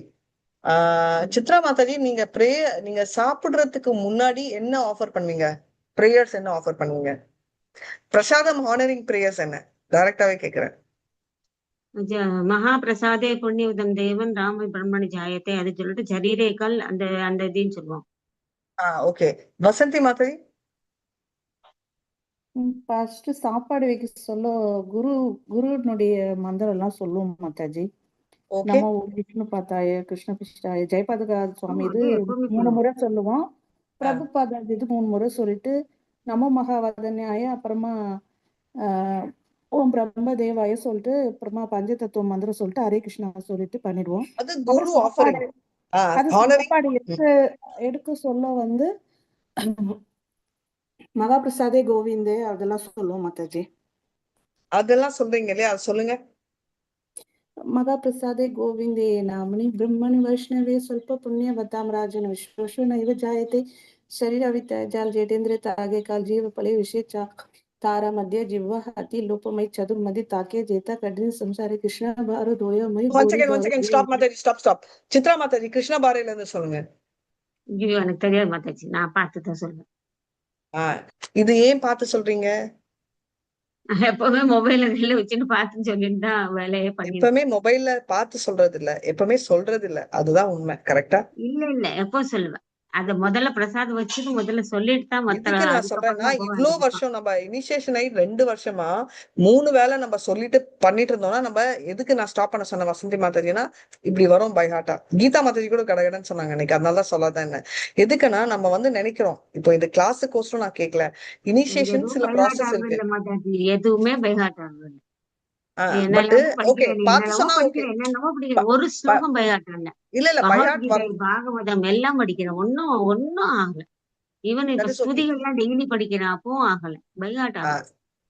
சித்ரா மாதாஜி, நீங்க சாப்பிடுறதுக்கு முன்னாடி என்ன ஆஃபர் பண்ணுவீங்க? பிரேயர்ஸ் என்ன ஆஃபர் பண்ணுவீங்க? பிரசாதம் ஹானரிங் பிரேயர்ஸ் என்ன? டைரக்டாவே கேக்குறேன். மகா பிரசாதே புண்ணியதம் தேவன் ராம பிரம்மணி ஜாயத்தை, அது சொல்லிட்டு ஜரீரேக்கல் அந்த இதையும் சொல்லுவோம். ஓகே. வசந்தி மாதாஜி? ஃபர்ஸ்ட் சாப்பாடு வைக்க சொல்ல குருனுடைய மந்திரம் எல்லாம் சொல்லுவோம் மாதாஜி. நம்ம விஷ்ணு பாத்தாய கிருஷ்ண பிஷ்டாய ஜெயபாதுகா சுவாமி இது 3 முறை சொல்லுவோம். பிரபுபாதா இது 3 முறை சொல்லிட்டு நம மகாவதன்யாய, அப்புறமா ஓம் பிரம்ம தேவாய சொல்லிட்டு, அப்புறமா பஞ்ச தத்துவ மந்திரம் சொல்லிட்டு ஹரே கிருஷ்ணா சொல்லிட்டு பண்ணிடுவோம். சாப்பாடு எடுக்க சொல்ல வந்து மகாபிரசாதே கோவிந்தே அதெல்லாம் சொல்லுவோம் மாதாஜி. அதெல்லாம் சொல்றீங்க இல்லையா, அது சொல்லுங்க. महाप्रसादे गोविन्दे नाम्नि ब्रह्मणि वैष्णवे स्वल्प पुण्य वताम राजन विश्वेषु नैव जायते शरीर वित्याजाल जेतेन्द्र तागे काल जीव पले विशेष तारा मध्य जिह्वा हाथी लोपमय चतुर्मधि ताके जेता कठिन संसारे कृष्ण बारो दोयो मई One second, stop Mataji, stop. Chitra Mataji Krishna பாறையில இருந்து சொல்லுங்க. ஐயோ எனக்கு தெரியாது மாதாஜி, நான் பார்த்துதான் சொல்லுவேன். இது ஏன் பார்த்து சொல்றீங்க? எப்பவுமே மொபைல கையில வச்சுட்டு பார்த்துன்னு சொல்லிட்டு தான் வேலையே பண்ணி. எப்பவுமே மொபைல்ல பார்த்து சொல்றது இல்ல, எப்பவுமே சொல்றது இல்ல, அதுதான் உண்மை. கரெக்டா? இல்ல எப்போ சொல்லுவேன். அத முதல்ல பிரசாத் வச்சுட்டு முதல்ல சொல்லிட்டு தான் இதுக்கு நான் சொல்றேன்னா, இவ்ளோ வருஷம் நம்ம இனிஷியேஷன் ஆகி 2 வருஷமா 3 வேளை நம்ம சொல்லிட்டு பண்ணிட்டு இருந்தோம்னா, நம்ம எதுக்கு நான் ஸ்டாப் பண்ண சொன்ன வசந்தி மாதாஜினா இப்படி வரும் பை ஹார்ட்டா. கீதா மாதாஜி கூட கடகடன்னு சொன்னாங்க இன்னைக்கு, அதனாலதான் சொல்லாதான் என்ன எதுக்குன்னா நம்ம வந்து நினைக்கிறோம். இப்போ இந்த கிளாஸுக்கோசரம் நான் கேட்கல, இனிஷியேஷன் சில ப்ராசஸ் இருக்கு. எதுவுமே பை ஹார்ட் ஆகல. ஒரு ஸ்லோகம் பை ஹார்ட் இல்ல, பாகவதம் எல்லாம் படிக்கிறேன், ஒன்னும் ஆகல. ஈவன் இப்ப ஸ்துதிகள் எல்லாம் டெய்லி படிக்கிறேன், அப்பவும் ஆகல. பை ஹார்ட் ஆகல.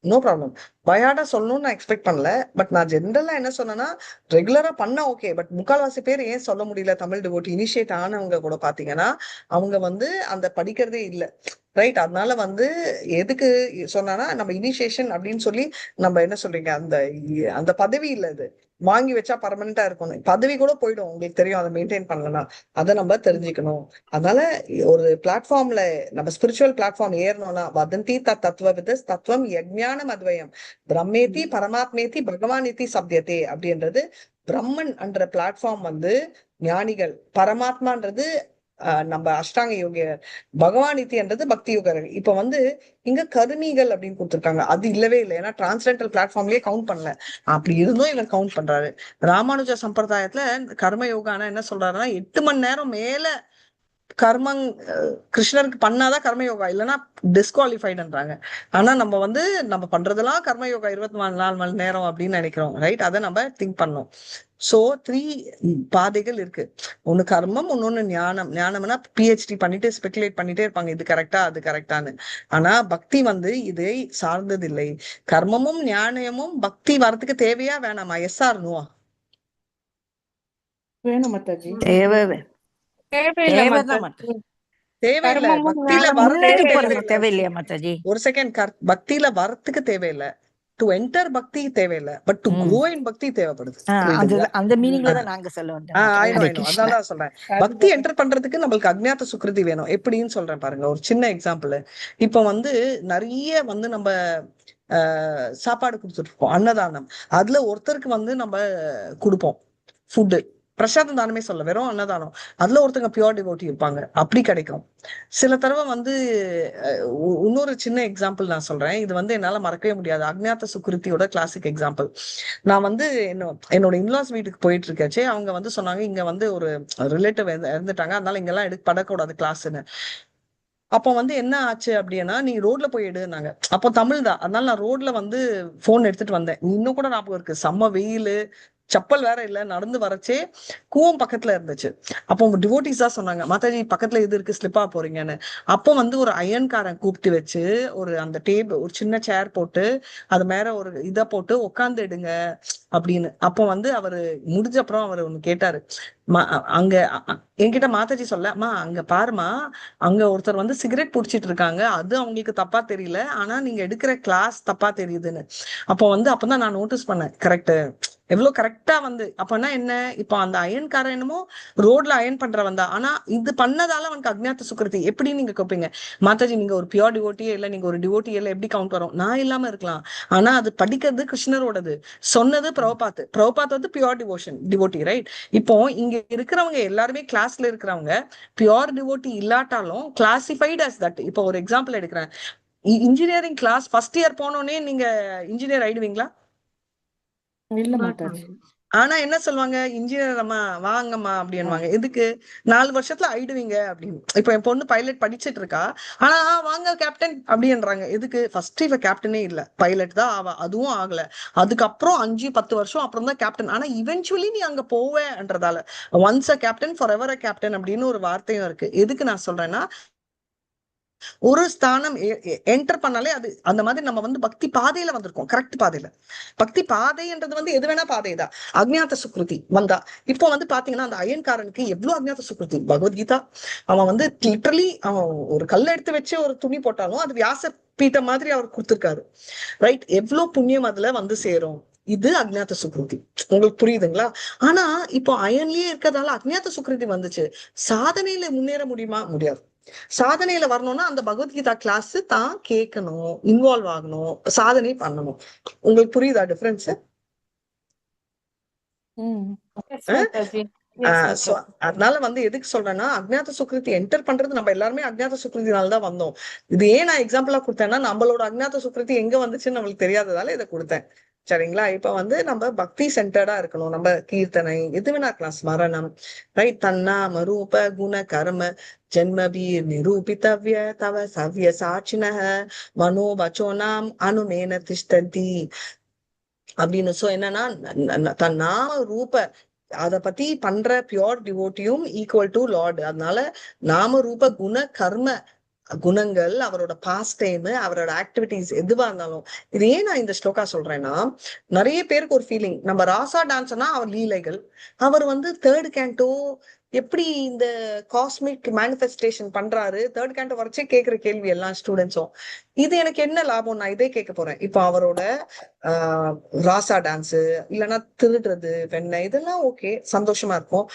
No problem. பயாடா சொல்லணும்னு நான் எக்ஸ்பெக்ட் பண்ணல. பட் நான் ஜென்ரலா என்ன சொன்னேன்னா, ரெகுலரா பண்ண ஓகே. பட் முக்கால்வாசி பேர் ஏன் சொல்ல முடியல, தமிழ் டிவோட்டி இனிஷியேட் ஆனவங்க கூட பாத்தீங்கன்னா அவங்க வந்து அந்த படிக்கிறதே இல்லை, ரைட்? அதனால வந்து எதுக்கு சொன்னா, நம்ம இனிஷியேஷன் அப்படின்னு சொல்லி நம்ம என்ன சொல்றீங்க, அந்த அந்த பதவி இல்ல, இது வாங்கி வச்சா பர்மனண்டா இருக்கணும். பதவி கூட போயிடும், உங்களுக்கு தெரியும், அதை மெயின்டைன் பண்ணலன்னா. அதை நம்ம தெரிஞ்சுக்கணும். அதனால ஒரு பிளாட்ஃபார்ம்ல நம்ம ஸ்பிரிச்சுவல் பிளாட்ஃபார்ம் ஏறணும்னா, வதந்தி தத்துவவித தத்துவம் யஜ்ஞானம் அத்வயம் பிரம்மேதி பரமாத்மேதி பகவானிதி சப்தியதே அப்படின்றது. பிரம்மன் என்ற பிளாட்ஃபார்ம் வந்து ஞானிகள், பரமாத்மான்றது நம்ம அஷ்டாங்க யோகிய, பகவானிதி என்றது பக்தி யோகர்கள். இப்ப வந்து இங்க கருமிகள் அப்படின்னு கொடுத்துருக்காங்க, அது இல்லவே இல்லை. ஏன்னா டிரான்ஸ்டென்டல் பிளாட்ஃபார்ம்லயே கவுண்ட் பண்ணல. அப்படி இருந்தும் இவன் கவுண்ட் பண்றாரு. ராமானுஜ சம்பிரதாயத்துல கர்ம யோகான என்ன சொல்றாருன்னா, 8 மணி நேரம் மேல கர்மங் கிருஷ்ணருக்கு பண்ணாதான் கர்மயோகா, இல்லைன்னா டிஸ்குவாலிஃபைடுன்றாங்க. ஆனா நம்ம வந்து நம்ம பண்றதெல்லாம் கர்மயோகா 24 மணி நேரம் அப்படின்னு நினைக்கிறோம், ரைட்? அதை நம்ம திங்க் பண்ணோம். சோ 3 பாதைகள் இருக்கு. ஒண்ணு கர்மம், இன்னொன்னு ஞானம். ஞானம்னா பிஹெச்டி பண்ணிட்டு ஸ்பெகுலேட் பண்ணிட்டே இருப்பாங்க, இது கரெக்டா அது கரெக்டான்னு. ஆனா பக்தி வந்து இதை சார்ந்தது இல்லை. கர்மமும் ஞானமும் பக்தி வரத்துக்கு தேவையா வேணாமா? Yes or no? வேணும் மாதாஜி, தேவையில்லை. ஒரு செகண்ட், பக்தியில வரத்துக்கு தேவையில்லை. டு என்டர் பக்தி தேவையில்லை, பட் டு க்ரோ இன் பக்தி தேவைப்படுது. அந்த மீனிங்ல தான் நாங்க சொல்ல வந்தோம். அதான் சொல்றேன். பக்தி என்டர் பண்றதுக்கு நம்மளுக்கு அஜ்ஞாத சுக்ருதி வேணும். எப்படின்னு சொல்றேன் பாருங்க, ஒரு சின்ன எக்ஸாம்பிள். இப்ப வந்து நிறைய வந்து நம்ம சாப்பாடு கொடுத்துட்டு இருப்போம், அன்னதானம். அதுல ஒருத்தருக்கு வந்து நம்ம கொடுப்போம் ஃபுட்டு, பிரசாதம் தானமே சொல்ல, வெறும் அன்னதானம். அதுல ஒருத்தங்க பியூர் டிவோட்டி இருப்பாங்க, அப்படி கிடைக்கும். சில தடவை வந்து இன்னொரு சின்ன எக்ஸாம்பிள் நான் சொல்றேன், இது வந்து என்னால மறக்கவே முடியாது. அக்ஞாத சுக்ருதியோட கிளாசிக் எக்ஸாம்பிள். நான் வந்து என்னோட இன்லாஸ் வீட்டுக்கு போயிட்டு இருக்காச்சு, அவங்க வந்து சொன்னாங்க இங்க வந்து ஒரு ரிலேட்டிவ் இறந்துட்டாங்க, அதனால இங்கெல்லாம் படக்கூடாது கிளாஸ்ன்னு. அப்போ வந்து என்ன ஆச்சு அப்படின்னா, நீ ரோட்ல போய் எடுனாங்க. அப்போ தமிழ் தான், அதனால நான் ரோட்ல வந்து போன் எடுத்துட்டு வந்தேன். இன்னும் கூட ஞாபகம் இருக்கு, செம்ம வெயில், செப்பல் வேற இல்ல, நடந்து வரச்சே கூவம் பக்கத்துல இருந்துச்சு. அப்போ டிவோட்டிஸ் தான் சொன்னாங்க, மாதாஜி பக்கத்துல எது இருக்கு, ஸ்லிப்பா போறீங்கன்னு. அப்போ வந்து ஒரு அயன்காரன் கூப்பிட்டு வச்சு ஒரு அந்த டேபிள், ஒரு சின்ன சேர் போட்டு அது மேல ஒரு இதை போட்டு உட்காந்து எடுங்க அப்படின்னு. அப்போ வந்து அவரு முடிஞ்ச அப்புறம் அவர் ஒண்ணு கேட்டாரு, அங்க என்கிட்ட மாதாஜி சொல்லமா, அங்க பாருமா, அங்க ஒருத்தர் வந்து சிகரெட் புடிச்சிட்டு இருக்காங்க, அது அவங்களுக்கு தப்பா தெரியல, ஆனா நீங்க எடுக்கிற கிளாஸ் தப்பா தெரியுதுன்னு. அப்போ வந்து அப்பதான் நான் நோட்டீஸ் பண்ணேன், கரெக்ட், எவ்வளவு கரெக்டா வந்து. அப்பனா என்ன, இப்போ அந்த அயன்காரன் என்னமோ ரோட்ல அயன் பண்றவன் தான், ஆனா இது பண்ணதால அவனுக்கு அக்ஞாத சுக்ருதி. எப்படி நீங்க கேட்பீங்க, மாதாஜி நீங்க ஒரு பியூர் டிவோட்டியே இல்ல, நீங்க ஒரு டிவோட்டியே இல்ல, எப்படி கவுண்ட் வரும்? நான் இல்லாம இருக்கலாம், ஆனா அது படிக்கிறது கிருஷ்ணரோடது, சொன்னது பிரபுபாத் வந்து பியூர் டிவோட்டி, ரைட்? இப்போ இங்க இருக்கிறவங்க எல்லாருமே கிளாஸ்ல இருக்கிறவங்க பியூர் டிவோட்டி இல்லாட்டாலும் கிளாசிஃபைட் அஸ் தட். இப்போ ஒரு எக்ஸாம்பிள் எடுக்கிறேன், இன்ஜினியரிங் கிளாஸ் ஃபர்ஸ்ட் இயர் போனோடனே நீங்க இன்ஜினியர் ஆயிடுவீங்களா? இல்ல மாதாஜி. ஆனா என்ன சொல்லுவாங்க, இன்ஜினியர் அம்மா வாங்கம்மா அப்படின்வாங்க. எதுக்கு? 4 வருஷத்துல ஆயிடுவீங்க அப்படின்னு. இப்ப என் பொண்ணு பைலட் படிச்சுட்டு இருக்கா, ஆனா வாங்க கேப்டன் அப்படின்றாங்க. எதுக்கு? ஃபர்ஸ்ட் இவ கேப்டனே இல்ல, பைலட் தான் ஆவா, அதுவும் ஆகல. அதுக்கப்புறம் 5-10 வருஷம் அப்புறம் தான் கேப்டன். ஆனா இவென்ச்சுவலி நீ அங்க போவேன்றதால once a captain forever a captain அப்படின்னு ஒரு வார்த்தையும் இருக்கு. எதுக்கு நான் சொல்றேன்னா, ஒரு ஸ்தானம் என்டர் பண்ணாலே அது அந்த மாதிரி நம்ம வந்து பக்தி பாதையில வந்திருக்கோம், கரெக்ட் பாதையில. பக்தி பாதைன்றது வந்து எது வேணா பாதை தான். அஜ்ஞாத சுக்ருதி வந்தா இப்போ வந்து பாத்தீங்கன்னா அந்த அயன்காரனுக்கு எவ்வளவு அஜ்ஞாத சுக்ருதி. பகவத்கீதா அவன் வந்து லிட்டரலி அவன் ஒரு கல்ல எடுத்து வச்சு ஒரு துணி போட்டாலும் அது வியாச பீட்ட மாதிரி அவர் கொடுத்திருக்காரு, ரைட்? எவ்வளவு புண்ணியம் அதுல வந்து சேரும். இது அஜ்ஞாத சுக்ருதி. உங்களுக்கு புரியுதுங்களா? ஆனா இப்போ அயன்லயே இருக்கிறதால அஜ்ஞாத சுக்ருதி வந்துச்சு. சாதனையில முன்னேற முடியுமா? முடியாது. சாதனையில வரணும்னா அந்த பகவத்கீதா கிளாஸ் தான் கேட்கணும், இன்வால்வ் ஆகணும், சாதனை பண்ணணும். உங்களுக்கு புரியுதா டிஃபரன்ஸ்? அதனால வந்து எதுக்கு சொல்றேன்னா அஜ்ஞாத சுக்ருதி என்டர் பண்றது நம்ம எல்லாருமே அஜ்ஞாத சுக்ருதினாலதான் வந்தோம். இது ஏன் நான் எக்ஸாம்பிளா கொடுத்தேன்னா நம்மளோட அஜ்ஞாத சுக்ருதி எங்க வந்துச்சுன்னு நம்மளுக்கு தெரியாததால இதை கொடுத்தேன். சரிங்களா? இப்ப வந்து நம்ம பக்தி சென்டர்டா இருக்கணும். நம்ம கீர்த்தனை எது வேணா இருக்கலாம், ஸ்மரணம், ரைட்? தன்னா மரூப குண கர்ம ஜென்மபீர் நிரூபித்தவ்ய தவ சவ்ய சாட்சினஹ மனோ வச்சோனாம் அனுமேன திஷ்டந்தி அப்படின்னு. சோ என்னன்னா தன் நாம ரூப அத பத்தி பண்ற பியோர் டிவோட்டியும் ஈக்குவல் டு லார்ட். அதனால நாம ரூப குண கர்ம குணங்கள், அவரோட பாஸ்ட் டைம், அவரோட ஆக்டிவிட்டிஸ் எதுவா இருந்தாலும். இது ஏன் நான் இந்த ஸ்லோகா சொல்றேன்னா நிறைய பேருக்கு ஒரு ஃபீலிங், நம்ம ராசா டான்ஸ்னா அவர் லீலைகள், அவர் வந்து தேர்ட் கேண்டோ எப்படி இந்த காஸ்மிக் மேனிஃபெஸ்டேஷன் பண்றாரு. தேர்ட் கேண்டோ வரைச்சே கேட்கிற கேள்வி எல்லா ஸ்டூடெண்ட்ஸும். இது எனக்கு என்ன லாபம்? நான் இதே கேட்க போறேன். இப்போ அவரோட ராசா டான்ஸ் இல்லைன்னா திருடுறது வெண்ணெய் இதெல்லாம் ஓகே, சந்தோஷமா இருக்கும்.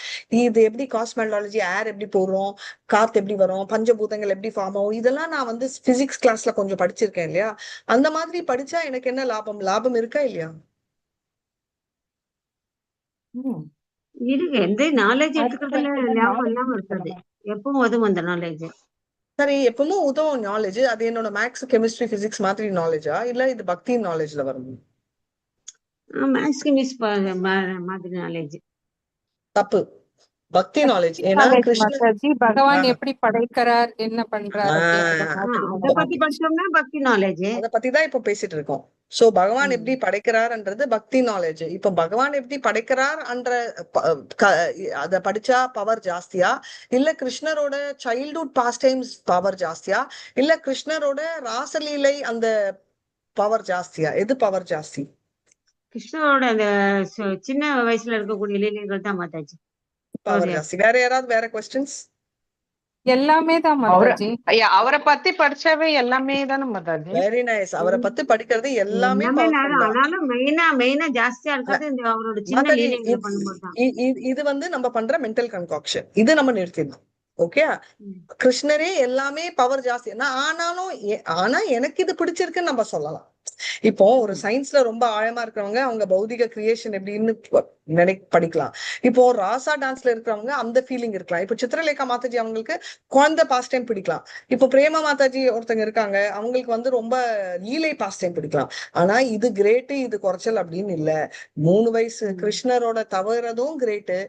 இது எப்படி காஸ்மெட்டாலஜி, ஏர் எப்படி போறோம், காத்து எப்படி வரும், பஞ்சபூதங்கள் எப்படி ஃபார்ம் ஆகும், இதெல்லாம் நான் வந்து பிசிக்ஸ் கிளாஸ்ல கொஞ்சம் படிச்சிருக்கேன் இல்லையா? அந்த மாதிரி படிச்சா எனக்கு என்ன லாபம்? லாபம் இருக்கா இல்லையா? இருக்கு. எந்த நாலேஜ் எடுத்துக்கிறதுல லாபம் இல்லாம இருக்காது. எப்பவும் உதவும் அந்த நாலேஜ். சரி, எப்பவும் உதவும் நாலேஜ். அது என்னோட மேக்ஸ் கெமிஸ்ட்ரி பிசிக்ஸ் மாதிரி நாலேஜா இல்ல இது பக்தி நாலேஜ்ல வரும்? மேக்ஸ் கெமிஸ் மாதிரி நாலேஜ் தப்பு. பக்தி நாலேஜ். ஏன்னா மாதாஜி பகவான் எப்படி படைக்கிறார், என்ன பண்றாரு அத பத்தி படிச்சோம்னா பக்தி நாலேஜ். அத பத்தி தான் இப்ப பேசிட்டு இருக்கோம். சோ பகவான் எப்படி படைக்கிறார்ன்றது பக்தி நாலேஜ். இப்ப பகவான் எப்படி படைக்கிறார் என்ற அத படிச்சா பவர் ஜாஸ்தியா, இல்ல கிருஷ்ணரோட சைல்ட்ஹுட் பாஸ்ட் டைம்ஸ் பவர் ஜாஸ்தியா, இல்ல கிருஷ்ணரோட ராசலீலை அந்த பவர் ஜாஸ்தியா? எது பவர் ஜாஸ்தி? கிருஷ்ணரோட அந்த சின்ன வயசுல இருக்கக்கூடிய லீலைகள் தான் மாதாஜி பவர் ஜாஸ்தி. வேற யாராவது வேற क्वेश्चंस? எல்லாமே தான் மாதாஜி. அவரை பத்தி படிச்சாவே எல்லாமே தானே மாதாஜி. Very nice. அவரை பத்தி படிக்கிறது எல்லாமே ஆனாலும் மெயினா ஜாஸ்தியா இருக்கிறது இந்த அவரோட சின்ன லீலைகளை பண்ணும்போது தான். இது வந்து நம்ம பண்ற மென்டல் கன்காக்ஷன். இது நம்ம நிறுத்திடணும். ஓகே, கிருஷ்ணரே எல்லாமே பவர் ஜாஸ்தி. ஆனா எனக்கு இது பிடிச்சிருக்குன்னு நம்ம சொல்லலாம். இப்போ ஒரு சயின்ஸ்ல ரொம்ப ஆழமா இருக்கிறவங்க அவங்க பௌதிக கிரியேஷன் எப்படின்னு படிக்கலாம். இப்போ ராசா டான்ஸ்ல இருக்கிறவங்க அந்த ஃபீலிங் இருக்கலாம். இப்போ சித்ரலேகா மாதாஜி அவங்களுக்கு குழந்தை பாஸ்ட் டைம் பிடிக்கலாம். இப்போ பிரேமா மாதாஜி ஒருத்தங்க இருக்காங்க, அவங்களுக்கு வந்து ரொம்ப லீலை பாஸ்ட் டைம் பிடிக்கலாம். ஆனா இது கிரேட்டு இது குறைச்சல் அப்படின்னு இல்ல. 3 வயசு கிருஷ்ணரோட தவறதும் கிரேட்டு,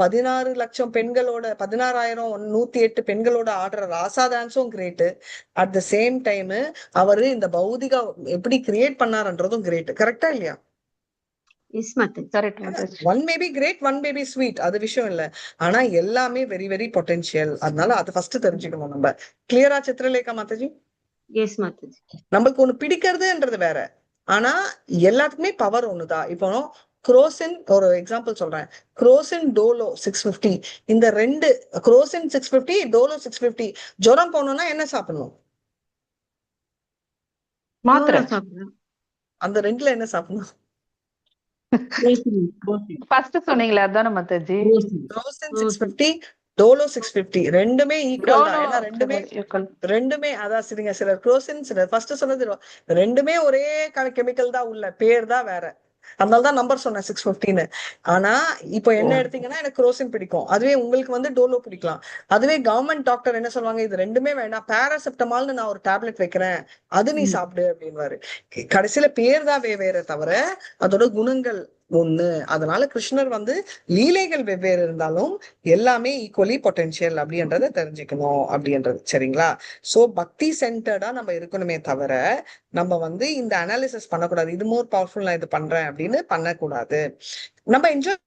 16 லட்சம் பெண்களோட 16,108 பெண்களோட ஆடுற ராசா டான்ஸும் great. At the same time அவரு இந்த பௌதிக எப்படி கிரியேட் பண்ணாருன்றதும் கிரேட். கரெக்டா இல்லையா? One maybe great, one maybe sweet, அது விஷயம் இல்ல. ஆனா எல்லாமே வெரி வெரி பொட்டன்ஷியல். அதனால அது ஃபர்ஸ்ட் தெரிஞ்சுக்கணும் நம்ம. கிளியரா சித்ரலேகா மாதாஜி? எஸ் மாதாஜி. நம்மளுக்கு ஒண்ணு பிடிக்கிறதுன்றது வேற, ஆனா எல்லாத்துக்குமே பவர் ஒண்ணுதான். இப்போ குரோசின் ஒரு எக்ஸாம்பிள் சொல்றேன். குரோசின் டோலோ 650, இந்த ரெண்டு குரோசின் 650 டோலோ 650 ஜுரம் போகணும்னா என்ன சாப்பிடணும்? மாத்திரை. அந்த ரெண்டுல என்ன சாப்பிடணும்? ஃபர்ஸ்ட் சொன்னீங்களே அதானே மாதாஜி. குரோசின் 650 டோலோ 650 ரெண்டுமே ஈக்குவல் தான். ஏன்னா ரெண்டுமே அதான் சரிங்க. சிலர் குரோசின், சிலர் ஃபர்ஸ்ட் சொன்னது ரெண்டுமே ஒரே கெமிக்கல் தான், உள்ள பேர் தான் வேற. அதனாலதான் நம்பர் சொன்னேன் 650ன்னு. ஆனா இப்போ என்ன எடுத்தீங்கன்னா எனக்கு குரோசின் பிடிக்கும், அதுவே உங்களுக்கு வந்து டோலோ பிடிக்கலாம். அதுவே கவர்மெண்ட் டாக்டர் என்ன சொல்லுவாங்க, இது ரெண்டுமே வேணாம், பாராசெப்டமால்னு நான் ஒரு டேப்லெட் வைக்கிறேன், அது நீ சாப்பிடு அப்படின்வாரு. கடைசியில பேர் தான் வேற தவிர அதோட குணங்கள் ஒண்ணு. அதனால கிருஷ்ணர் வந்து லீலைகள் வெவ்வேறு இருந்தாலும் எல்லாமே ஈக்குவலி பொட்டன்ஷியல் அப்படின்றத தெரிஞ்சுக்கணும் அப்படின்றது. சரிங்களா? சோ பக்தி சென்டர்டா நம்ம இருக்கணுமே தவிர நம்ம வந்து இந்த அனாலிசிஸ் பண்ணக்கூடாது, இது மோர் பவர்ஃபுல் நான் இது பண்றேன் அப்படின்னு பண்ணக்கூடாது. நம்ம என்ஜாய்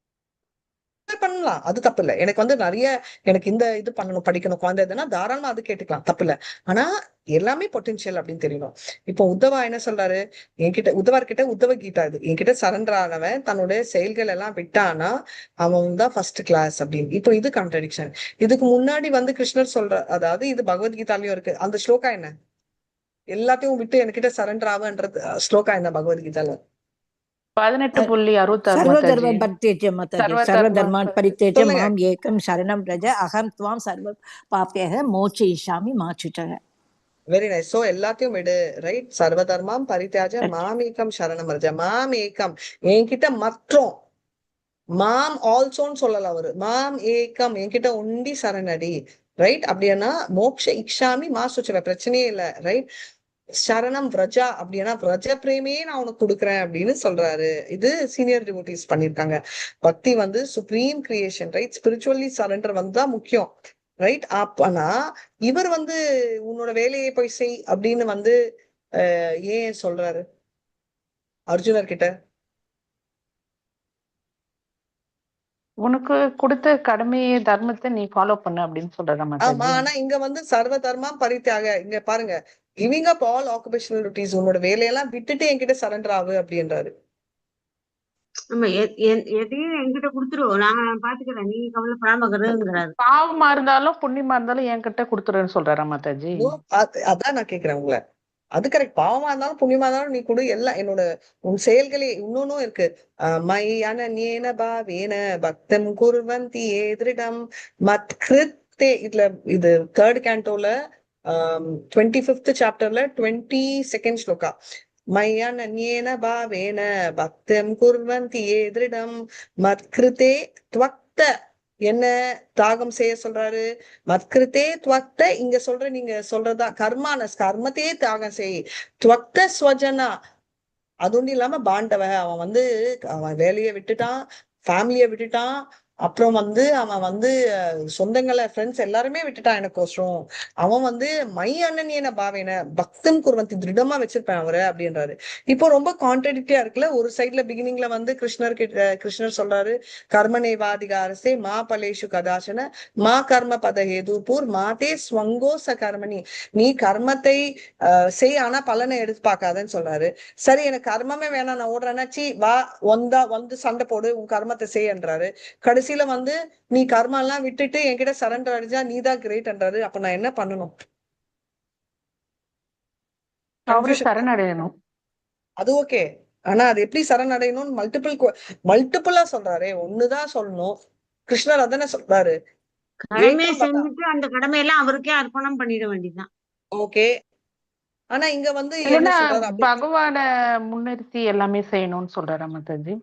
பண்ணலாம், அது தப்பு இல்ல. எனக்கு வந்து நிறைய எனக்கு இந்த இது பண்ணணும், படிக்கணும், குழந்தை இதுன்னா தாராளமா அது கேட்டுக்கலாம், தப்பு இல்ல. ஆனா எல்லாமே பொட்டென்ஷியல் அப்படின்னு தெரியணும். இப்போ உத்தவா என்ன சொல்றாரு, உத்தவர்கிட்ட உத்தவ கீதா இது, என்கிட்ட சரண்டர் ஆனவன் தன்னுடைய செயல்கள் எல்லாம் விட்டானா அவன் தான் ஃபர்ஸ்ட் கிளாஸ் அப்படின்னு. இப்போ இது கான்ட்ரடிக்ஷன். இதுக்கு முன்னாடி வந்து கிருஷ்ணர் சொல்ற, அதாவது இது பகவத்கீதாலயும் இருக்கு. அந்த ஸ்லோகா என்ன, எல்லாத்தையும் விட்டு என்கிட்ட சரண்டர் ஆகுன்றது ஸ்லோகா என்ன பகவத்கீதால? 18.66 சர்வதர்ம மாதாஜி. பரித்யஜ்யம் மாதாஜி. சர்வதர்ம சர்வதர்மான் பரித்யஜ்ய சொல்லுங்க. மாம் ஏகம் சரணம் பிரஜ அகம் த்வாம் சர்வ பாப்யக மோட்சயிஷ்யாமி மா சுச்சக. Very nice. சோ எல்லாத்தையும் விடு, ரைட்? சர்வதர்மம் பரித்யாஜ மாமேகம் சரணம் ரஜ. மாமேகம் என்கிட்ட மற்றும், மாம் ஆல்சோன்னு சொல்லல அவரு, மாம் ஏகம் என்கிட்ட ஒண்டி சரணடி, ரைட்? அப்படின்னா மோக்ஷ இக்ஷாமி மா சுச்சவ, பிரச்சனையே இல்ல, ரைட்? சரணம் விரஜா அப்படின்னா விரஜ பிரேமையே நான் உனக்கு கொடுக்குறேன் அப்படின்னு சொல்றாரு. இது சீனியர் டிவோட்டிஸ் பண்ணிருக்காங்க. பக்தி வந்து supreme creation, right? Spiritually surrender வந்துதான் முக்கியம், ரைட்? அப்பனா இவர் வந்து உன்னோட வேலையை போய் செய் அப்படின்னு வந்து ஏன் சொல்றாரு அர்ஜுனர் கிட்ட? உனக்கு கொடுத்த கடமையை தர்மத்தை நீ ஃபாலோ பண்ணு அப்படின்னு சொல்ற ஆமா, மாதாஜி. ஆனா இங்க வந்து சர்வ தர்மா பரித்தியாக, இங்க பாருங்க, giving up all occupational duties, உன்னோட வேலையெல்லாம் விட்டுட்டு என்கிட்ட சரண்டர் ஆகு அப்படின்றாரு. ஆமா, எதையும் என்கிட்ட கொடுத்துருவோம், நான் பாத்துக்கிறேன், நீ கவலைப்படாமங்கிறாரு. பாவமா இருந்தாலும் புண்ணியமா இருந்தாலும் என்கிட்ட கொடுத்துருன்னு சொல்றாரா மாதாஜி? அதான் நான் கேக்குறேன் உங்களை. அது கரெக்ட். பாவமா இருந்தாலும் புண்ணியமா இருந்தாலும் நீ கொடு, எல்லாம் என்னோட உன் செயல்களே. இன்னொன்னும் இருக்கு, மை அனன்யேன பாவேன பக்தம் குர்வந்தி ஏதிரிடம் மத் கிருத்தே. இதுல இது 3rd cantoல 25th chapterல 22nd shloka. My அனன்யேன பாவேன பக்தம் குர்வந்தி ஏதிரிடம் மத் கிருத்தே த்வக்த, என்ன தாகம் செய்ய சொல்றாரு? மத்கிருத்தே துவக்த, இங்க சொல்ற நீங்க சொல்றதா கர்மானஸ், கர்மத்தையே தியாகம் செய். துவக்த ஸ்வஜனா, அது ஒன்றும் இல்லாம பாண்டவ, அவன் வந்து அவன் வேலையை விட்டுட்டான், ஃபேமிலியை விட்டுட்டான், அப்புறம் வந்து அவன் வந்து சொந்தங்களை, ஃப்ரெண்ட்ஸ் எல்லாருமே விட்டுட்டான் எனக்கோசரம். அவன் வந்து மை அனன்யேன பாவேன பக்தம் குர்வந்தி, திருடமா வச்சிருப்பேன் அவரை அப்படின்றாரு. இப்போ ரொம்ப கான்ட்ரடிக்டியா இருக்குல்ல. ஒரு சைட்ல பிகினிங்ல வந்து கிருஷ்ணர் சொல்றாரு, கர்மனேவாதிகாரசே மா பலேஷு கதாசன மா கர்ம பத ஹேதுபூர் மாதே ஸ்வங்கோச கர்மணி. நீ கர்மத்தை செய், ஆனா பலனை எடுத்து பார்க்காதன்னு சொல்றாரு. சரி, எனக்கு கர்மமே வேணாம், நான் ஓடுறேன்னா சி வா வந்து சண்டை போடு, உன் கர்மத்தை செய்யன்றாரு. கடைசியில வந்து நீ கர்மா எல்லாம் விட்டுட்டு என்கிட்ட சரண்டர் அடிச்சா நீதான் கிரேட்ன்றாரு. அப்ப நான் என்ன பண்ணணும்? சரணடையணும். அது ஓகே, ஆனா அது எப்படி சரணடையணும்? மல்டிபிளா சொல்றாரு, ஒண்ணுதான் சொல்லணும். கிருஷ்ணர் அதானே சொல்றாரு, கடமையை செஞ்சுட்டு அந்த கடமையெல்லாம் அவருக்கே அர்ப்பணம் பண்ணிட வேண்டியதுதான். ஓகே. ஆனா இங்க வந்து என்ன சொல்றாரு, பகவான முன்னிறுத்தி எல்லாமே செய்யணும்னு சொல்றாரு மாதாஜி.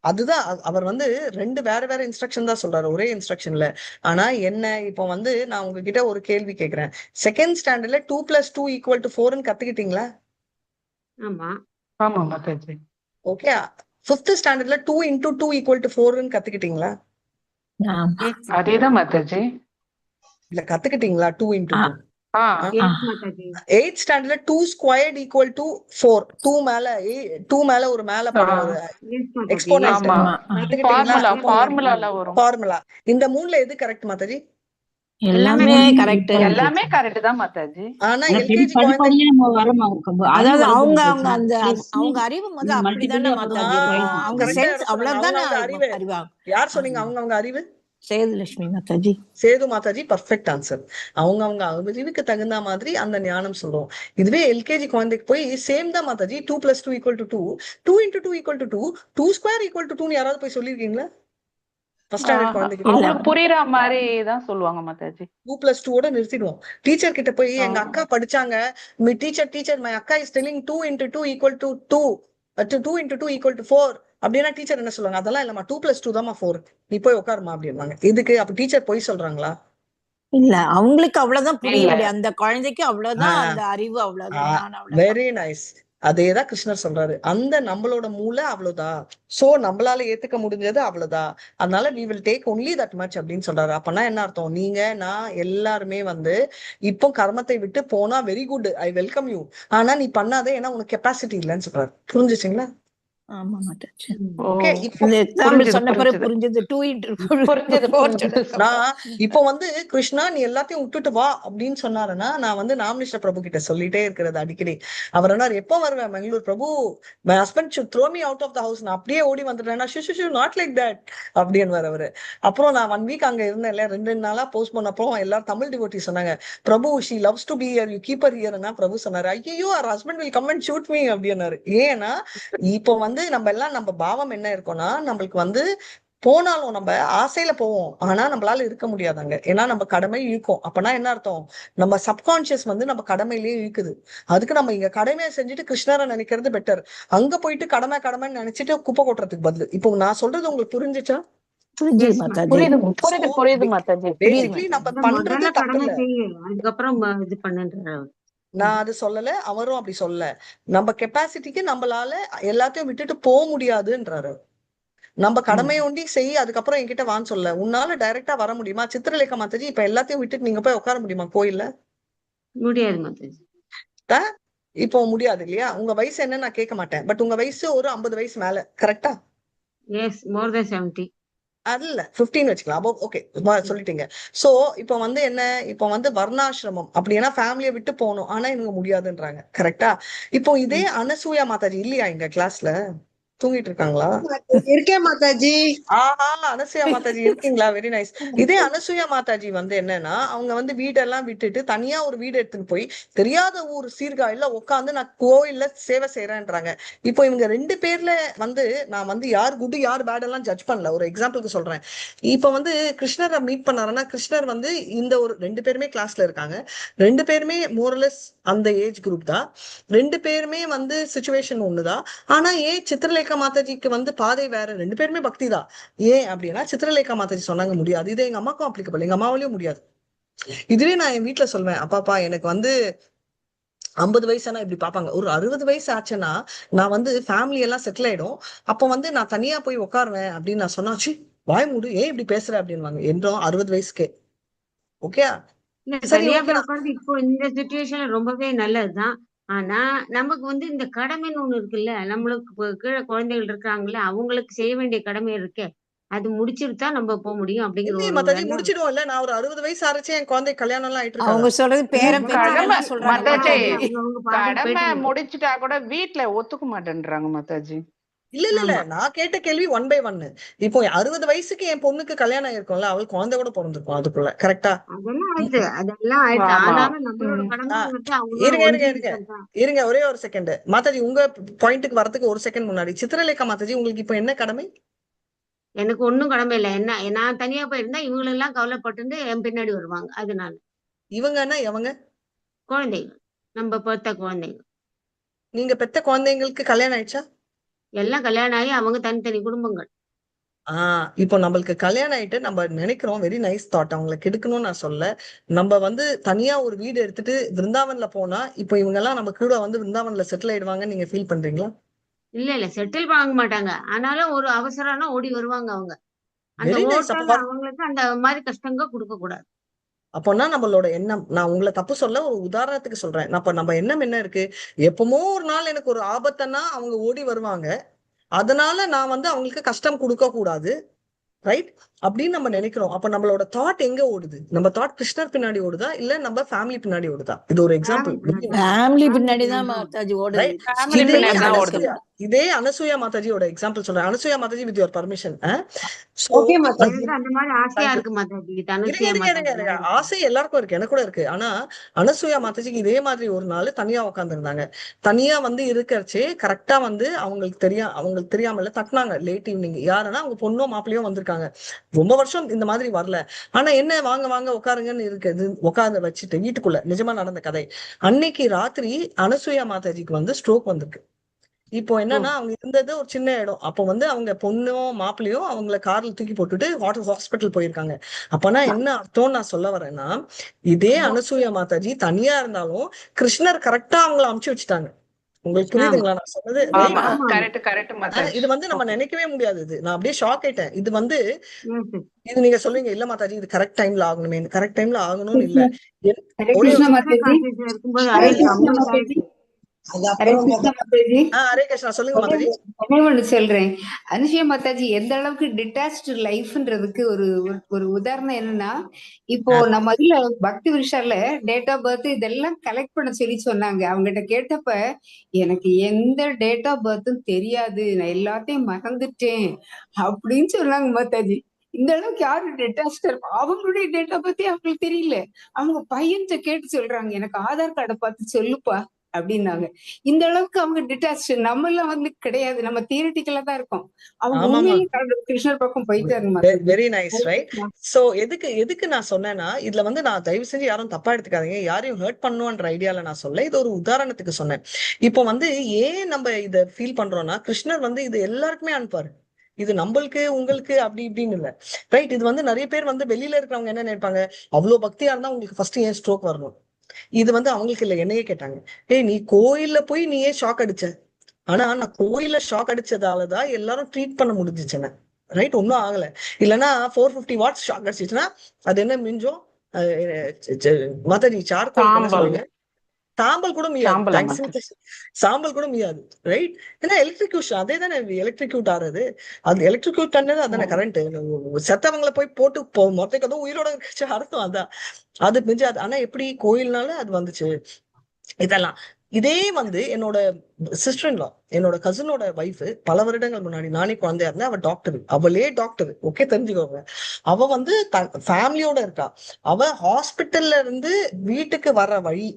அதுதான் அவர் வந்து 2 வேற வேற இன்ஸ்ட்ரக்ஷன் தான் சொல்றாரு, ஒரே இன்ஸ்ட்ரக்ஷன்ல. ஆனா என்ன, இப்போ வந்து நான் உங்ககிட்ட ஒரு கேள்வி கேக்குறேன். 2nd ஸ்டாண்டர்ட்ல 2 + 2 = 4ன்னு கத்துக்கிட்டீங்களா? ஆமா ஆமா மாதாஜி. ஓகே. 5th ஸ்டாண்டர்ட்ல 2 × 2 = 4ன்னு கத்துக்கிட்டீங்களா? அதேதான் மாதாஜி. இல்ல, கத்துக்கிட்டீங்களா 2 × 2? 8th ஸ்டாண்டர்ட்ல 2² = 4. 2 மேல ஒரு மேல ஒரு எக்ஸ்போனன்ட் ஃபார்முலா. இந்த 3ல எது கரெக்ட் மாதாஜி? எல்லாமே கரெக்ட். எல்லாமே கரெக்ட் தான் மாதாஜி. ஆனா எல்கேஜி அதாவது அவங்க அறிவு வந்து அப்படிதானே மாதாஜி இருக்கும். அவங்க சென்ஸ் அவ்வளவுதானே அறிவு. யார் சொன்னீங்க அவங்க அறிவு? சேதுலட்சுமி மாதாஜி. சேது மாதாஜி பர்ஃபெக்ட் ஆன்சர். அவங்க அறிவுக்கு தகுந்த மாதிரி அந்த ஞானம் சொல்றோம். இதுவே எல்கேஜி குழந்தைக்கு போய் சேம் தான் மாதாஜி. 2 + 2 = 2, 2 × 2 = 2, 2² = 2 யாராவது போய் சொல்லிருக்கீங்களா? ஃபர்ஸ்ட் ஸ்டாண்டர்ட் குழந்தைக்கு புரியுற மாதிரி தான் சொல்லுவாங்க மாதாஜி. 2 + 2 ஓட நிறுத்திடுவோம். டீச்சர் கிட்ட போய் எங்க அக்கா படிச்சாங்க, டீச்சர் மை அக்கா இஸ் டெல்லிங் 2 × 2 = 2, 2 × 2 = 4 அப்படின்னா டீச்சர் என்ன சொல்லுவாங்க? அதெல்லாம் இல்லம்மா, 2 + 2 தான்மா 4, நீ போய் உட்காருமா அப்படின்வாங்க. இதுக்கு அப்ப டீச்சர் போய் சொல்றாங்களா? இல்ல, அவங்களுக்கு அவ்வளவுதான் புரியுது, அந்த குழந்தைக்கு அவ்வளவுதான் அந்த அறிவு, அவ்வளவுதான். Very nice. அதேதான் கிருஷ்ணர் சொல்றாரு, அந்த நம்மளோட மூளை அவ்வளவுதான், சோ நம்மளால ஏத்துக்க முடிஞ்சது அவ்வளவுதான், அதனால we will take only that much அப்படின்னு சொல்றாரு. அப்பனா என்ன அர்த்தம்? நீங்க நான் எல்லாருமே வந்து இப்போ கர்மத்தை விட்டு போனா very good, I welcome you. ஆனா நீ பண்ணாதே, ஏன்னா உனக்கு கெப்பாசிட்டி இல்லைன்னு சொல்றாரு. புரிஞ்சுச்சுங்களா? ஆமா மாதாஜி. ஓகே இப்போ இந்த எக்ஸாம்பிள் புரிஞ்சுது, சொன்ன பிறகு புரிஞ்சுது. புரிஞ்சது. 2 புரிஞ்சுது, 4 புரிஞ்சுது. நான் இப்போ வந்து கிருஷ்ணா நீ எல்லாத்தையும் விட்டுட்டு வா அப்படின்னு சொன்னாருன்னா நான் வந்து நாமினிஸ்டர் பிரபு கிட்ட சொல்லிட்டே இருக்கிறது அடிக்கடி. அவர் என்ன எப்போ வருவேன் Bangalore Prabhu, my husband should throw me out of the house, நான் அப்படியே ஓடி வந்துட்டேன்னா ஷூ நாட் லைக் தட் அப்படின்னு அவரு. அப்புறம் நான் 1 வீக் அங்க இருந்தேன் இல்ல, 2 நாளா போஸ்ட் பண்ணப்போ எல்லாரும் தமிழ் டிவோட்டி சொன்னாங்க பிரபு she loves to be here, you keep her here. பிரபு சொன்னாரு ஐயோ our husband will come and shoot me அப்படின்னாரு. ஏன்னா இப்போ வந்து நம்ம எல்லாம் நம்ம பாவம் என்ன இருக்கோம்னா நம்மளுக்கு வந்து போனாலும் நம்ம ஆசையில போவோம், ஆனா நம்மளால இருக்க முடியாதாங்க. ஏன்னா நம்ம கடமை இழுக்கும். அப்பனா என்ன அர்த்தம், நம்ம சப்கான்சியஸ் வந்து நம்ம கடமையிலேயே இழுக்குது. அதுக்கு நம்ம இங்க கடமையை செஞ்சுட்டு கிருஷ்ணரை நினைக்கிறது பெட்டர். அங்க போயிட்டு கடமைன்னு நினைச்சிட்டு குப்பை கொட்டுறதுக்கு பதில். இப்போ நான் சொல்றது உங்களுக்கு புரிஞ்சுச்சா? புரியுது மாதாஜி. பேசிக்கலி நம்ம பண்றது தப்பு இல்ல, அதுக்கப்புறம் இது பண்ணுன்றாரு. நான் அது சொல்லல, அவரும் அப்படி சொல்லல. நம்ம கெப்பாசிட்டிக்கு நம்மளால எல்லாத்தையும் விட்டுட்டு போக முடியாதுன்றாரு. நம்ம கடமையை ஒண்டி செய், அதுக்கப்புறம் என்கிட்ட வான்னு சொல்ல. உன்னால டைரக்டா வர முடியுமா? சித்திரலேகா மாதாஜி இப்ப எல்லாத்தையும் விட்டுட்டு நீங்க போய் உட்கார முடியுமா கோயில்ல? முடியாது மாதாஜி. இப்போ முடியாது இல்லையா? உங்க வயசு என்ன நான் கேட்க மாட்டேன், பட் உங்க வயசு ஒரு 50 வயசு மேல கரெக்டா? எஸ், மோர் தென் 70. அதுல 15 வச்சுக்கலாம். ஓகே சொல்லிட்டீங்க. சோ இப்ப வந்து என்ன, இப்ப வந்து வர்ணாசிரமம் அப்படின்னா ஃபேமிலியை விட்டு போகணும், ஆனா இவங்க முடியாதுன்றாங்க கரெக்டா? இப்போ இதே அனசூயா மாதாஜி இல்லையா இங்க கிளாஸ்ல? தூங்கிட்டு இருக்காங்களா? இருக்கேன் மாதாஜி. ஆஹா, அனசூயா மாதாஜி இருக்கீங்களா? Very nice. இதே அனசூயா மாதாஜி வந்து என்னன்னா அவங்க வந்து வீடெல்லாம் விட்டுட்டு தனியா ஒரு வீடு எடுத்துன்னு போய் தெரியாத ஊர் சீர்காழில உட்காந்து நான் கோயில்ல சேவை செய்யறேன்றாங்க. இப்போ இவங்க 2 பேர்ல வந்து நான் வந்து யார் குட் யார் பேட் எல்லாம் ஜட்ஜ் பண்ணல, ஒரு எக்ஸாம்பிளுக்கு சொல்றேன். இப்ப வந்து கிருஷ்ணரை மீட் பண்ணாருன்னா கிருஷ்ணர் வந்து இந்த ஒரு 2 பேருமே கிளாஸ்ல இருக்காங்க, 2 பேருமே மோரலஸ் அந்த ஏஜ் குரூப் தான், 2 பேருமே வந்து சிச்சுவேஷன் ஒண்ணுதான். ஆனா ஏன் சித்திரலேகா மாதாஜிக்கு வந்து பாதை வேற, 2 பேருமே பக்தி தான். ஏன் அப்படின்னா சித்திரலேகா மாதாஜி சொன்னாங்க முடியாது, இது எங்க அம்மாக்கும் அப்ளிகபிள், எங்க அம்மாவாலையும் முடியாது. இதுவே நான் என் வீட்டுல சொல்வேன், அப்பாப்பா எனக்கு வந்து 50 வயசானா இப்படி பாப்பாங்க, ஒரு 60 வயசு ஆச்சுன்னா நான் வந்து ஃபேமிலி எல்லாம் செட்டில் ஆயிடும், அப்ப வந்து நான் தனியா போய் உட்காருவேன் அப்படின்னு நான் சொன்னாச்சு வாய் மூடு ஏன் இப்படி பேசுற அப்படின்வாங்க, என்றும் 60 வயசுக்கே. ஓகே சரியா போய் உட்கார்ந்து இப்போ இந்த சிச்சுவேஷன்ல ரொம்பவே நல்லதுதான். ஆனா நமக்கு வந்து இந்த கடமைன்னு ஒண்ணு இருக்குல்ல, நம்மளுக்கு கீழே குழந்தைகள் இருக்காங்கல்ல, அவங்களுக்கு செய்ய வேண்டிய கடமை இருக்கே, அது முடிச்சிருத்தா நம்ம போக முடியும் அப்படிங்கிற ஒரு மாதாஜி முடிச்சிடுவோம் இல்ல. நான் ஒரு 60 வயசு ஆரச்சே என் குழந்தை கல்யாணம் எல்லாம் ஆயிட்டு இருக்கு. அவங்க சொல்றது பேரம் கடமை முடிச்சுட்டா கூட வீட்டுல ஒத்துக்க மாட்டேன்றாங்க மாதாஜி. இல்ல நான் கேட்ட கேள்வி 1 by 1. இப்போ 60 வயசுக்கு என் பொண்ணுக்கு கல்யாணம் ஆயிருக்கும்ல, அவளுக்கு குழந்தை கூட பிறந்திருக்கும் அதுக்குள்ள கரெக்டா? இருங்க ஒரே ஒரு செகண்ட் மாதாஜி, உங்க பாயிண்ட்டுக்கு வரதுக்கு ஒரு செகண்ட் முன்னாடி சித்திரலேகா மாதாஜி உங்களுக்கு இப்ப என்ன கடமை? எனக்கு ஒண்ணும் கடமை இல்லை. என்ன நான் தனியா போயிருந்தா இவங்க எல்லாம் கவலைப்பட்டு என் பின்னாடி வருவாங்க. அதனால இவங்கன்னா எவங்க? குழந்தைகள், நம்ம பெத்த குழந்தைகள். நீங்க பெத்த குழந்தைங்களுக்கு கல்யாணம் ஆயிடுச்சா? எல்லாம் கல்யாணம் ஆகி அவங்க தனித்தனி குடும்பங்கள். இப்போ நம்மளுக்கு கல்யாணம் ஆயிட்டு நம்ம நினைக்கிறோம் வெரி நைஸ் தாட், அவங்களை கெடுக்கணும்னு நான் சொல்ல. நம்ம வந்து தனியா ஒரு வீடு எடுத்துட்டு விருந்தாவன்ல போனா இப்போ இவங்க எல்லாம் நம்ம கூட வந்து விருந்தாவன்ல செட்டில் ஆயிடுவாங்கன்னு நீங்க ஃபீல் பண்றீங்களா? இல்ல செட்டில் வாங்க மாட்டாங்க, ஆனாலும் ஒரு அவசரம்னா ஓடி வருவாங்க அவங்க. அந்த ஓட்டல் அவங்களுக்கு அந்த மாதிரி கஷ்டங்க கொடுக்க கூடாது. அப்போனா நம்மளோட எண்ணம், நான் உங்களை தப்பு சொல்ல, ஒரு உதாரணத்துக்கு சொல்றேன். அப்ப நம்ம எண்ணம் என்ன இருக்கு, எப்பமோ ஒரு நாள் எனக்கு ஒரு ஆபத்துன்னா அவங்க ஓடி வருவாங்க, அதனால நான் வந்து அவங்களுக்கு கஷ்டம் கொடுக்க கூடாது, ரைட் அப்படின்னு நம்ம நினைக்கிறோம். அப்ப நம்மளோட தாட் எங்க ஓடுது? நம்ம தாட் கிருஷ்ணர் பின்னாடி ஓடுதா இல்ல நம்ம ஃபேமிலி பின்னாடி ஓடுதா? இது ஒரு எக்ஸாம்பிள். ஃபேமிலி பின்னாடி தான் மாதாஜி ஓடுது. இதே அனசூயா மாதாஜியோட எக்ஸாம்பிள் சொல்றேன். Anasuya Mataji with your permission. ஆசை எல்லாருக்கும் இருக்கு, எனக்கு கூட இருக்கு. ஆனா அனசூயா மாதாஜிக்கு இதே மாதிரி ஒரு நாள் தனியா உட்கார்ந்து இருந்தாங்க. தனியா வந்து இருக்கிறச்சே கரெக்டா வந்து அவங்களுக்கு தெரியாமல தட்டினாங்க லேட் ஈவினிங். யாருன்னா அவங்க பொண்ணோ மாப்பிள்ளையோ வந்திருக்காங்க, ரொம்ப வருஷம் இந்த மாதிரி வரல. ஆனா என்ன வாங்க வாங்க உட்காருங்கன்னு இருக்குது, உட்கார்ந்து வச்சுட்டு வீட்டுக்குள்ள நிஜமா நடந்த கதை. அன்னைக்கு ராத்திரி அனசூயா மாதாஜிக்கு வந்து ஸ்ட்ரோக் வந்திருக்கு. இப்போ என்னன்னா அவங்க இருந்தது ஒரு சின்ன இடம், அப்போ வந்து அவங்க பொண்ணும் மாப்பிள்ளையும் அவங்கள கார்ல தூக்கி போட்டுட்டு ஹாஸ்பிட்டல் போயிருக்காங்க. அப்பனா என்ன அர்த்தம் நான் சொல்ல வரேன்னா, இதே அனசூயா மாதாஜி தனியா இருந்தாலும் கிருஷ்ணர் கரெக்டா அவங்கள அமுச்சு வச்சுட்டாங்க. உங்களுக்கு புரியுதுங்களா நான் சொன்னது? இது வந்து நம்ம நினைக்கவே முடியாது. இது நான் அப்படியே ஷாக் ஆயிட்டேன். இது வந்து இது நீங்க சொல்லுவீங்க இல்ல மாதாஜி இது கரெக்ட் டைம்ல ஆகணுமே, கரெக்ட் டைம்ல ஆகணும்னு இல்ல. அது ஹரே அப்புறம் கிருஷ்ணா மாதாஜி. ஹரே கிருஷ்ணா, சொல்லுங்க மாதாஜி. ஒண்ணே ஒண்ணு சொல்றேன். அனுஷியா மாதாஜி எந்த அளவுக்கு டிட்டாச்டு லைஃப்ன்றதுக்கு ஒரு ஒரு உதாரணம் என்னன்னா, இப்போ நம்ம இதுல பக்தி விஷால டேட் ஆஃப் பர்த் இதெல்லாம் கலெக்ட் பண்ண சொல்லி சொன்னாங்க. அவங்ககிட்ட கேட்டப்ப எனக்கு எந்த டேட் ஆஃப் பர்த்தும் தெரியாது, நான் எல்லாத்தையும் மறந்துட்டேன் அப்படின்னு சொன்னாங்க மாதாஜி. இந்த அளவுக்கு யாரு டெட்டாஸ்டா இருப்பா? அவங்களுடைய டேட் ஆஃப் பர்த்தே அவங்களுக்கு தெரியல. அவங்க பையன்கிட்ட கேட்டு சொல்றாங்க, எனக்கு ஆதார் கார்டை பார்த்து சொல்லுப்பா அப்படின்னாங்க. இந்த அளவுக்கு அவங்க டிட்டாச். நம்ம எல்லாம் வந்து கிடையாது, நம்ம தியரிட்டிக்கலா தான் இருக்கோம். அவங்க ஆமாமா, உண்மையிலேயே கிருஷ்ணர் பக்கம் போயிட்டாருங்க வெரி நைஸ், ரைட். சோ எதுக்கு நான் சொன்னேன்னா, இதுல வந்து நான் தயவு செஞ்சு யாரும் தப்பா எடுத்துக்காதீங்க, யாரையும் ஹர்ட் பண்ணுன்ற ஐடியால நான் சொல்ல, இது ஒரு உதாரணத்துக்கு சொன்னேன். இப்போ வந்து ஏன் நம்ம இத ஃபீல் பண்றோம்னா, கிருஷ்ணர் வந்து இது எல்லாருக்குமே அனுப்பாரு. இது நம்மளுக்கு உங்களுக்கு அப்படி இப்படின்னு இல்ல, ரைட். இது வந்து நிறைய பேர் வந்து வெளியில இருக்கிறவங்க என்ன நினைப்பாங்க, அவ்வளவு பக்தியா இருந்தா உங்களுக்கு ஃபர்ஸ்ட் ஏன் ஸ்ட்ரோக் வரணும். இது வந்து அவங்களுக்கு இல்ல, என்னையே கேட்டாங்க, ஏய் நீ கோயில்ல போய் நீ ஏன் ஷாக் அடிச்ச? ஆனா நான் கோயில்ல ஷாக் அடிச்சதாலதான் எல்லாரும் ட்ரீட் பண்ண முடிஞ்சிச்சுன்னு, ரைட். ஒன்னும் ஆகல. இல்லைன்னா 450 வாட்ஸ் ஷாக் அடிச்சிச்சுன்னா அது என்ன மிஞ்சும்? மாதாஜி சார்கோலுக்கு என்ன சொல்லுவாங்க? சாம்பல் கூட முடியாது. சாம்பல் கூட முடியாது, ரைட். ஏன்னா எலக்ட்ரிக்யூஷன் அதே தானே, எலக்ட்ரிக்யூட் ஆறது. அது எலக்ட்ரிக்யூட் ஆனது அதானே கரண்ட். செத்தவங்களை போய் போட்டு மொத்தக்கு அதுவும் உயிரோட இருந்துச்சு அர்த்தம் அதான். அது மிஞ்சாது. ஆனா எப்படி கோயில்னால அது வந்துச்சு இதெல்லாம். இதே வந்து என்னோட சிஸ்டர்-இன்-லா, என்னோட கசினோட வைஃப் பல வருடங்கள் முன்னாடி, நானே குழந்தையா இருந்தேன், அவ டாக்டர், அவளே டாக்டர், ஓகே தெரிஞ்சுக்கோங்க. அவ வந்து ஃபேமிலியோட இருக்கா. அவ ஹாஸ்பிட்டல்ல இருந்து வீட்டுக்கு வர்ற வழி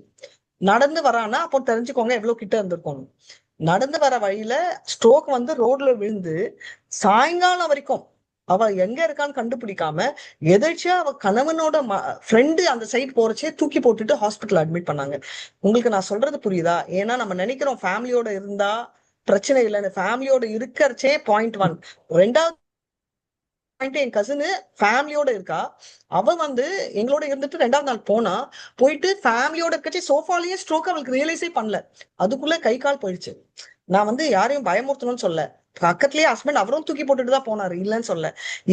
நடந்து வரானா, அப்போ தெரிஞ்சுக்கோங்க எவ்வளவு கிட்ட இருந்திருக்கோம். நடந்து வர வழியில ஸ்ட்ரோக் வந்து ரோட்ல விழுந்து சாயங்காலம் வரைக்கும் அவ எங்க இருக்கான்னு கண்டுபிடிக்காம எதிர்ச்சியா அவ கணவனோட ஃப்ரெண்டு அந்த சைட் போறச்சே தூக்கி போட்டுட்டு ஹாஸ்பிட்டல் அட்மிட் பண்ணாங்க. உங்களுக்கு நான் சொல்றது புரியுதா? ஏன்னா நம்ம நினைக்கிறோம் ஃபேமிலியோட இருந்தா பிரச்சனை இல்லைன்னு. ஃபேமிலியோட இருக்கிறச்சே .1. ரெண்டாவது பாயிண்ட், என் கசினு ஃபேமிலியோட இருக்கா. அவ வந்து எங்களோட இருந்துட்டு 2வது நாள் போயிட்டு ஃபேமிலியோட இருக்கச்சே சோஃபாலேயே ஸ்ட்ரோக் அவளுக்கு ரியலைஸே பண்ணல. அதுக்குள்ள கை கால் போயிடுச்சு. நான் வந்து யாரையும் பயமுறுத்தணும்னு சொல்ல, பக்கத்துலயே ஹஸ்பண்ட் அவரும் தூக்கி போட்டுட்டு தான் போனாரு, இல்லைன்னு சொல்ல.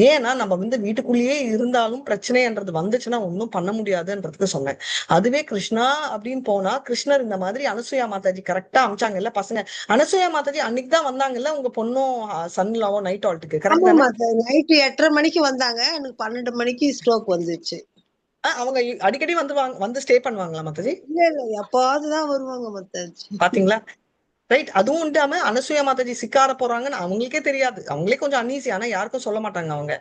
ஏன்னா நம்ம வந்து வீட்டுக்குள்ளேயே இருந்தாலும் பிரச்சனைன்றது வந்துச்சுன்னா ஒன்னும் பண்ண முடியாதுன்றதுக்கு சொன்னேன். அதுவே கிருஷ்ணா அப்படின்னு போனா, கிருஷ்ணர் இந்த மாதிரி அனுசூயா மாதாஜி கரெக்டா அமிச்சாங்கல்ல பசங்க. அனுசூயா மாதாஜி அன்னைக்கு தான் வந்தாங்கல்ல உங்க பொண்ணும் சன்லாவும் நைட் ஆல்ட்டுக்கு, கரெக்ட் தானே? நைட் 8:30 மணிக்கு வந்தாங்க, எனக்கு 12 மணிக்கு ஸ்ட்ரோக் வந்துச்சு. அவங்க அடிக்கடி வந்து ஸ்டே பண்ணுவாங்களா மாதாஜி? இல்ல எப்பாவதுதான் வருவாங்க மாதாஜி. பாத்தீங்களா, ரைட். அதுவும் இல்லாம அனுசூயா மாதாஜி சிக்கார போறாங்கன்னு அவங்களுக்கே தெரியாது. அவங்களே கொஞ்சம் அன்ஈசி, ஆனா யாருக்கும் சொல்ல மாட்டாங்க அவங்க.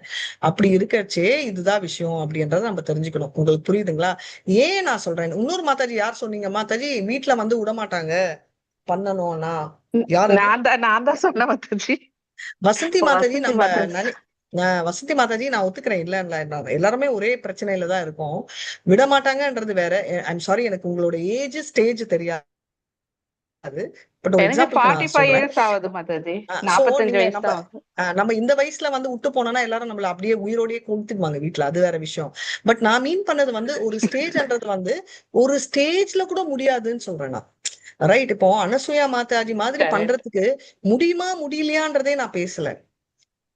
அப்படி இருக்கச்சே இதுதான் விஷயம் அப்படின்றத நம்ம தெரிஞ்சுக்கணும். உங்களுக்கு புரியுதுங்களா? ஏன் நான் சொல்றேன்? இன்னொரு மாதாஜி யார் சொன்னீங்க மாதாஜி, வீட்டுல வந்து விட மாட்டாங்க பண்ணணும்னா? யாரு? நான் தான் சொன்னேன் மாதாஜி. வசந்தி மாதாஜி. நம்ம வசந்தி மாதாஜி நான் ஒத்துக்கிறேன், இல்ல எல்லாருமே ஒரே பிரச்சனையில தான் இருக்கும். விட மாட்டாங்கன்றது வேற. ஐம் சாரி, எனக்கு உங்களோட ஏஜ் ஸ்டேஜ் தெரியாது. பட் ஒரு எக்ஸாம்பிள் நான் சொல்றேன். நம்ம இந்த வயசுல வந்து விட்டு போனோம்னா எல்லாரும் நம்மள அப்படியே உயிரோடயே கொடுத்துக்குவாங்க வீட்டுல, அது வேற விஷயம். பட் நான் மீன் பண்ணது வந்து ஒரு ஸ்டேஜ்ன்றது வந்து ஒரு ஸ்டேஜ்ல கூட முடியாதுன்னு சொல்றேன் நான், ரைட். இப்போ அனசூயா மாதாஜி மாதிரி பண்றதுக்கு முடியுமா முடியலையான்றதே நான் பேசல.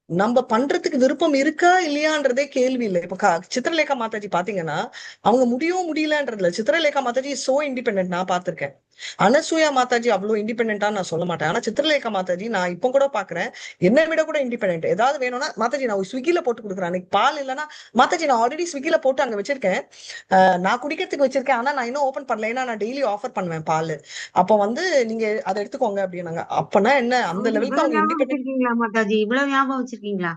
நம்ம பண்றதுக்கு விருப்பம் இருக்கா இல்லையான்றதே கேள்வி இல்லை. இப்ப சித்திரலேகா மாதாஜி பாத்தீங்கன்னா அவங்க முடியவும் முடியலன்றதுல, சித்திரலேகா மாதாஜி சோ இண்டிபெண்டன்ட் நான் பாத்திருக்கேன். அனசூயா மாதாஜி அவ்வளவு இண்டிபெண்டா நான் சொல்ல மாட்டேன். ஆனா சித்திரலேகா மாதாஜி நான் இப்ப கூட பாக்குறேன், என்னை விட கூட இண்டிபெண்டன்ட். ஏதாவது வேணும்னா மாதாஜி நான் ஸ்விக்கில போட்டு கொடுக்குறேன். அன்னைக்கு பால் இல்லைன்னா மாதாஜி நான் ஆல்ரெடி ஸ்விக்கில போட்டு அங்க வச்சிருக்கேன், நான் குடிக்கிறதுக்கு வச்சிருக்கேன், ஆனா நான் இன்னும் ஓபன் பண்ணல, ஏன்னா நான் டெய்லி ஆஃபர் பண்ணுவேன் பால். அப்ப வந்து நீங்க அதை எடுத்துக்கோங்க அப்படின்னாங்க. அப்பனா என்ன அந்த லெவலுக்கு அவங்க இண்டிபெண்டன்ட். மாதாஜி இவ்வளவு ஞாபகம் வச்சிருக்கீங்களா?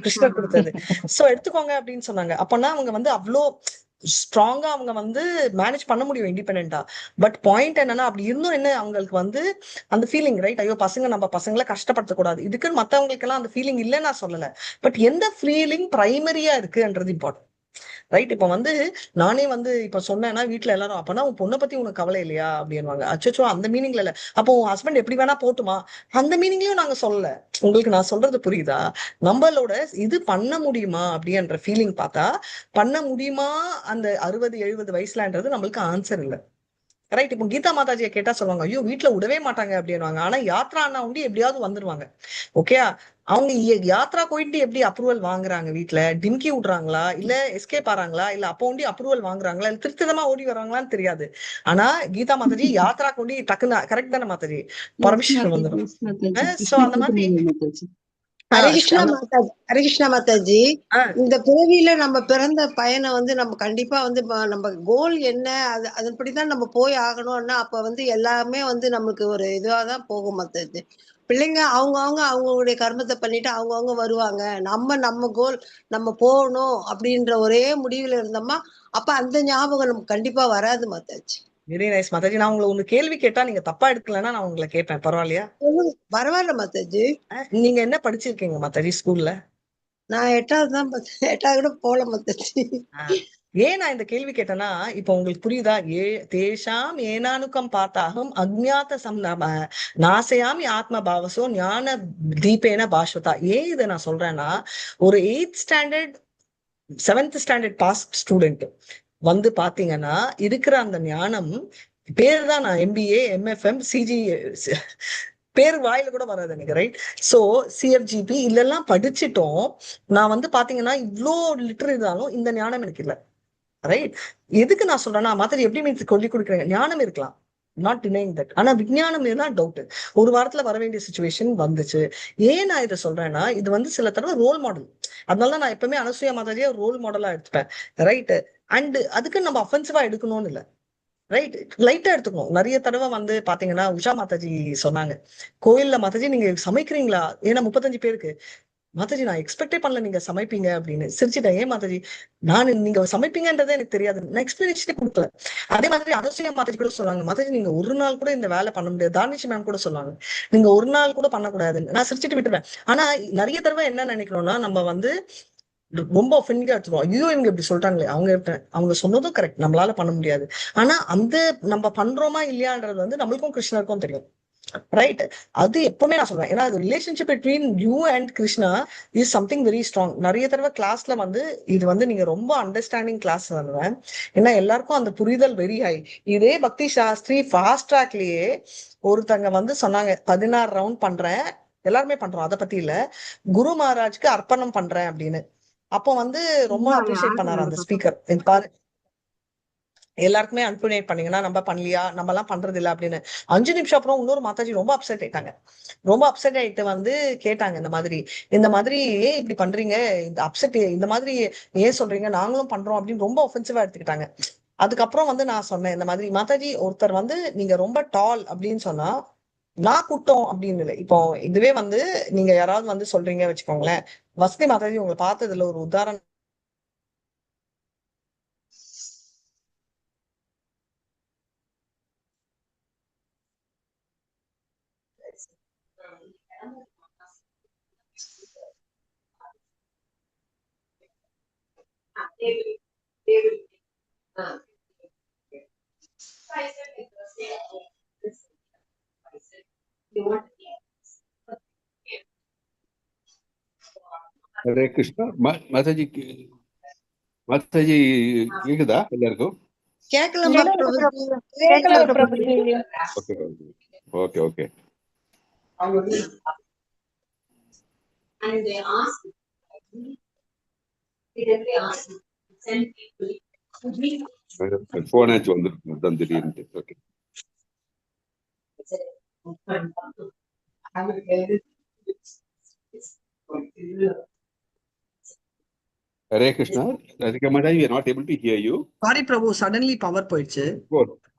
கிருஷ்ணர் கொடுத்தது. சோ எடுத்துக்கோங்க அப்படின்னு சொன்னாங்க. அப்பனா அவங்க வந்து அவ்வளோ ஸ்ட்ராங்கா அவங்க வந்து மேனேஜ் பண்ண முடியும் இண்டிபெண்டா. பட் பாயிண்ட் என்னன்னா, அப்படி இருந்தும் என்ன அவங்களுக்கு வந்து அந்த ஃபீலிங், ரைட், ஐயோ பசங்க நம்ம பசங்களை கஷ்டப்படுத்தக்கூடாது, இதுக்குன்னு மத்தவங்களுக்கு எல்லாம் அந்த ஃபீலிங் இல்லைன்னு நான் சொல்லல. பட் எந்த ஃபீலிங் பிரைமரியா இருக்குன்றது இம்பார்ட்டன்ட், ரைட். இப்ப வந்து நானே வந்து இப்ப சொன்னேன்னா வீட்டுல எல்லாரும், அப்பனா உன் பொண்ணை பத்தி உனக்கு கவலை இல்லையா அப்படின்வாங்க. அச்சோ அந்த மீனிங்ல இல்ல. அப்போ உன் ஹஸ்பண்ட் எப்படி வேணா போட்டுமா, அந்த மீனிங்லயும் நாங்க சொல்லல. உங்களுக்கு நான் சொல்றது புரியுதா? நம்மளோட இது பண்ண முடியுமா அப்படின்ற ஃபீலிங் பார்த்தா பண்ண முடியுமா அந்த 60-70 வயசுலன்றது நம்மளுக்கு ஆன்சர் இல்லை, ரைட். இப்போ கீதா மாதாஜியை கேட்டா சொல்லுவாங்க, ஐயோ வீட்டுல விடவே மாட்டாங்க அப்படின்வாங்க. ஆனா யாத்ரா அண்ணா உண்டு எப்படியாவது வந்துருவாங்க, ஓகே. அவங்க யாத்ரா போயிட்டு எப்படி அப்ரூவல் வாங்குறாங்க? வீட்டுல டிம்கி விடுறாங்களா, இல்ல எஸ்கேப் ஆறாங்களா, இல்ல அப்போ ஒண்டி அப்ரூவல் வாங்குறாங்களா, இல்ல திருத்தமா ஓடி வர்றாங்களான்னு தெரியாது. ஆனா கீதா மாதாஜி யாத்ரா கொண்டி டக்குன்னு கரெக்ட் தானே மாதாஜி, பர்மிஷன் வந்துடும். சோ அந்த மாதிரி ஹரே கிருஷ்ணா மாதாஜி, ஹரே கிருஷ்ணா மாதாஜி. இந்த பிறவியில நம்ம பிறந்த பையனை வந்து நம்ம கண்டிப்பா வந்து நம்ம கோல் என்ன, அதன்படிதான் நம்ம போய் ஆகணும்னா அப்ப வந்து எல்லாமே வந்து நமக்கு ஒரு இதுவாதான் போகும் மாதாஜி. பிள்ளைங்க அவங்களுடைய கர்மத்தை பண்ணிட்டு அவங்கவுங்க வருவாங்க. நம்ம கோல் நம்ம போகணும் அப்படின்ற ஒரே முடிவுல இருந்தோமா அப்ப அந்த ஞாபகம் நமக்கு கண்டிப்பா வராது மாதாஜி. Very nice Mataji. நான் உங்களை கேள்வி கேட்டா நீங்க தப்பா எடுக்கலன்னா நான் உங்களை கேட்பேன், பரவாயில்லையா? பரவாயில்ல மாதாஜி. நீங்க என்ன படிச்சிருக்கீங்க மாதாஜி ஸ்கூல்ல? நான் 8வது தான் 8வது கூட போல மாதாஜி. ஏன் நான் இந்த கேள்வி கேட்டேன்னா, இப்ப உங்களுக்கு புரியுதா? தேஷாம் ஏனானுக்கம் பார்த்தாகும் அஜ்ஞாத நாசையாமி ஆத்ம பாவசோ ஞான தீபேன பாஷ்வதா. ஏன் இதை நான் சொல்றேன்னா, ஒரு 8th standard 7th standard pass student வந்து பாத்தீங்கன்னா இருக்கிற அந்த ஞானம் பேர் தான், நான் MBA MFM CG பேர் வாயில கூட வராது எனக்கு, ரைட்? சோ CFGP இதெல்லாம் படிச்சுட்டோம். நான் வந்து பாத்தீங்கன்னா இவ்வளோ லிட்டர் இருந்தாலும் இந்த ஞானம் எனக்கு இல்லை, ரைட்? எதுக்கு நான் சொல்றேன்னா, மாத்திரை எப்படி மீன்ஸ் சொல்லி கொடுக்குறேங்க, ஞானம் இருக்கலாம், நாட் டினைங் தட். ஆனா விஞ்ஞானம் தான் டவுட். ஒரு வாரத்துல வர வேண்டிய சுச்சுவேஷன் வந்துச்சு. ஏன் நான் இதை சொல்றேன்னா, இது வந்து சில தடவை ரோல் மாடல். அதனாலதான் நான் எப்பவுமே அனசூயா மாதாஜியை ரோல் மாடலா எடுத்துப்பேன், ரைட்? அண்ட் அதுக்கு நம்ம அஃபென்சிவா எடுக்கணும்னு இல்லை, ரைட்? லைட்டா எடுத்துக்கணும். நிறைய தடவை வந்து பாத்தீங்கன்னா உஷா மாதாஜி சொன்னாங்க, கோயில்ல மாதாஜி நீங்க சமைக்கிறீங்களா, ஏன்னா 35 பேருக்கு. மாதாஜி நான் எக்ஸ்பெக்டே பண்ணல நீங்க சமைப்பீங்க அப்படின்னு. சிரிச்சுட்டேன். ஏன் மாதாஜி? நீங்க சமைப்பீங்கன்றதே எனக்கு தெரியாது, நான் எக்ஸ்பிளனேஷனே கொடுக்கல. அதே மாதிரி அனசூயா மாதாஜி கூட சொல்றாங்க, மாதாஜி நீங்க ஒரு நாள் கூட இந்த வேலை பண்ண முடியாது. தானிஷ் மேம் கூட சொன்னாங்க, நீங்க ஒரு நாள் கூட பண்ணக்கூடாதுன்னு. நான் சிரிச்சுட்டு விட்டுருவேன். ஆனா நிறைய தடவை என்ன நினைக்கிறோம்னா, நம்ம வந்து ரொம்ப ஒஃபெண்டிங்கா எடுத்துருவோம். ஐயோ இவங்க இப்படி சொல்றாங்களே, அவங்க சொன்னதும் கரெக்ட், நம்மளால பண்ண முடியாது. ஆனா அந்த நம்ம பண்றோமா இல்லையான்றது வந்து நம்மளுக்கும் கிருஷ்ணருக்கும் தெரியும், ரைட்? அது எப்பவுமே நான் சொல்றேன், ஏன்னா relationship between you and Krishna is something very strong. நிறைய தடவை கிளாஸ்ல வந்து இது வந்து நீங்க ரொம்ப அண்டர்ஸ்டாண்டிங் கிளாஸ் வருவேன், ஏன்னா எல்லாருக்கும் அந்த புரிதல் வெரி ஹை. இதே பக்தி சாஸ்திரி ஃபாஸ்ட் ட்ராக்லயே ஒருத்தங்க வந்து சொன்னாங்க, 16 ரவுண்ட் பண்றேன், எல்லாருமே பண்றோம், அதை பத்தி இல்ல, குரு மகாராஜ்க்கு அர்ப்பணம் பண்றேன் அப்படின்னு. அப்போ வந்து ரொம்ப அப்ரிஷியேட் பண்ணாரு அந்த ஸ்பீக்கர். பாரு, எல்லாருக்குமே அன்பினேட் பண்ணீங்கன்னா நம்ம பண்ணலையா, நம்ம எல்லாம் பண்றது இல்லை அப்படின்னு. 5 நிமிஷம் அப்புறம் இன்னொரு மாதாஜி ரொம்ப அப்செட் ஆயிட்டாங்க. ரொம்ப அப்செட் ஆயிட்டு வந்து கேட்டாங்க, இந்த மாதிரி ஏன் இப்படி பண்றீங்க, இந்த அப்செட் இந்த மாதிரி ஏன் சொல்றீங்க, நாங்களும் பண்றோம் அப்படின்னு ரொம்ப ஒஃபென்சிவா எடுத்துக்கிட்டாங்க. அதுக்கப்புறம் வந்து நான் சொன்னேன், இந்த மாதிரி மாதாஜி ஒருத்தர் வந்து நீங்க ரொம்ப டால் அப்படின்னு சொன்னா நான் கூட்டம் அப்படின்னு இல்லை. இப்போ இதுவே வந்து நீங்க யாராவது வந்து சொல்றீங்க வச்சுக்கோங்களேன், வசதி மாதாஜி உங்களை பார்த்ததுல ஒரு உதாரணம் ஹரே கிருஷ்ணா. மாதாஜி கேக்குதா எல்லாருக்கும்? Okay okay. போனாச்சு வந்துருக்கும் திடீர்னு. Okay. Hare Krishna. Radhika Mataji, we are not able to hear you. Sorry Prabhu, suddenly power போயிடுச்சு.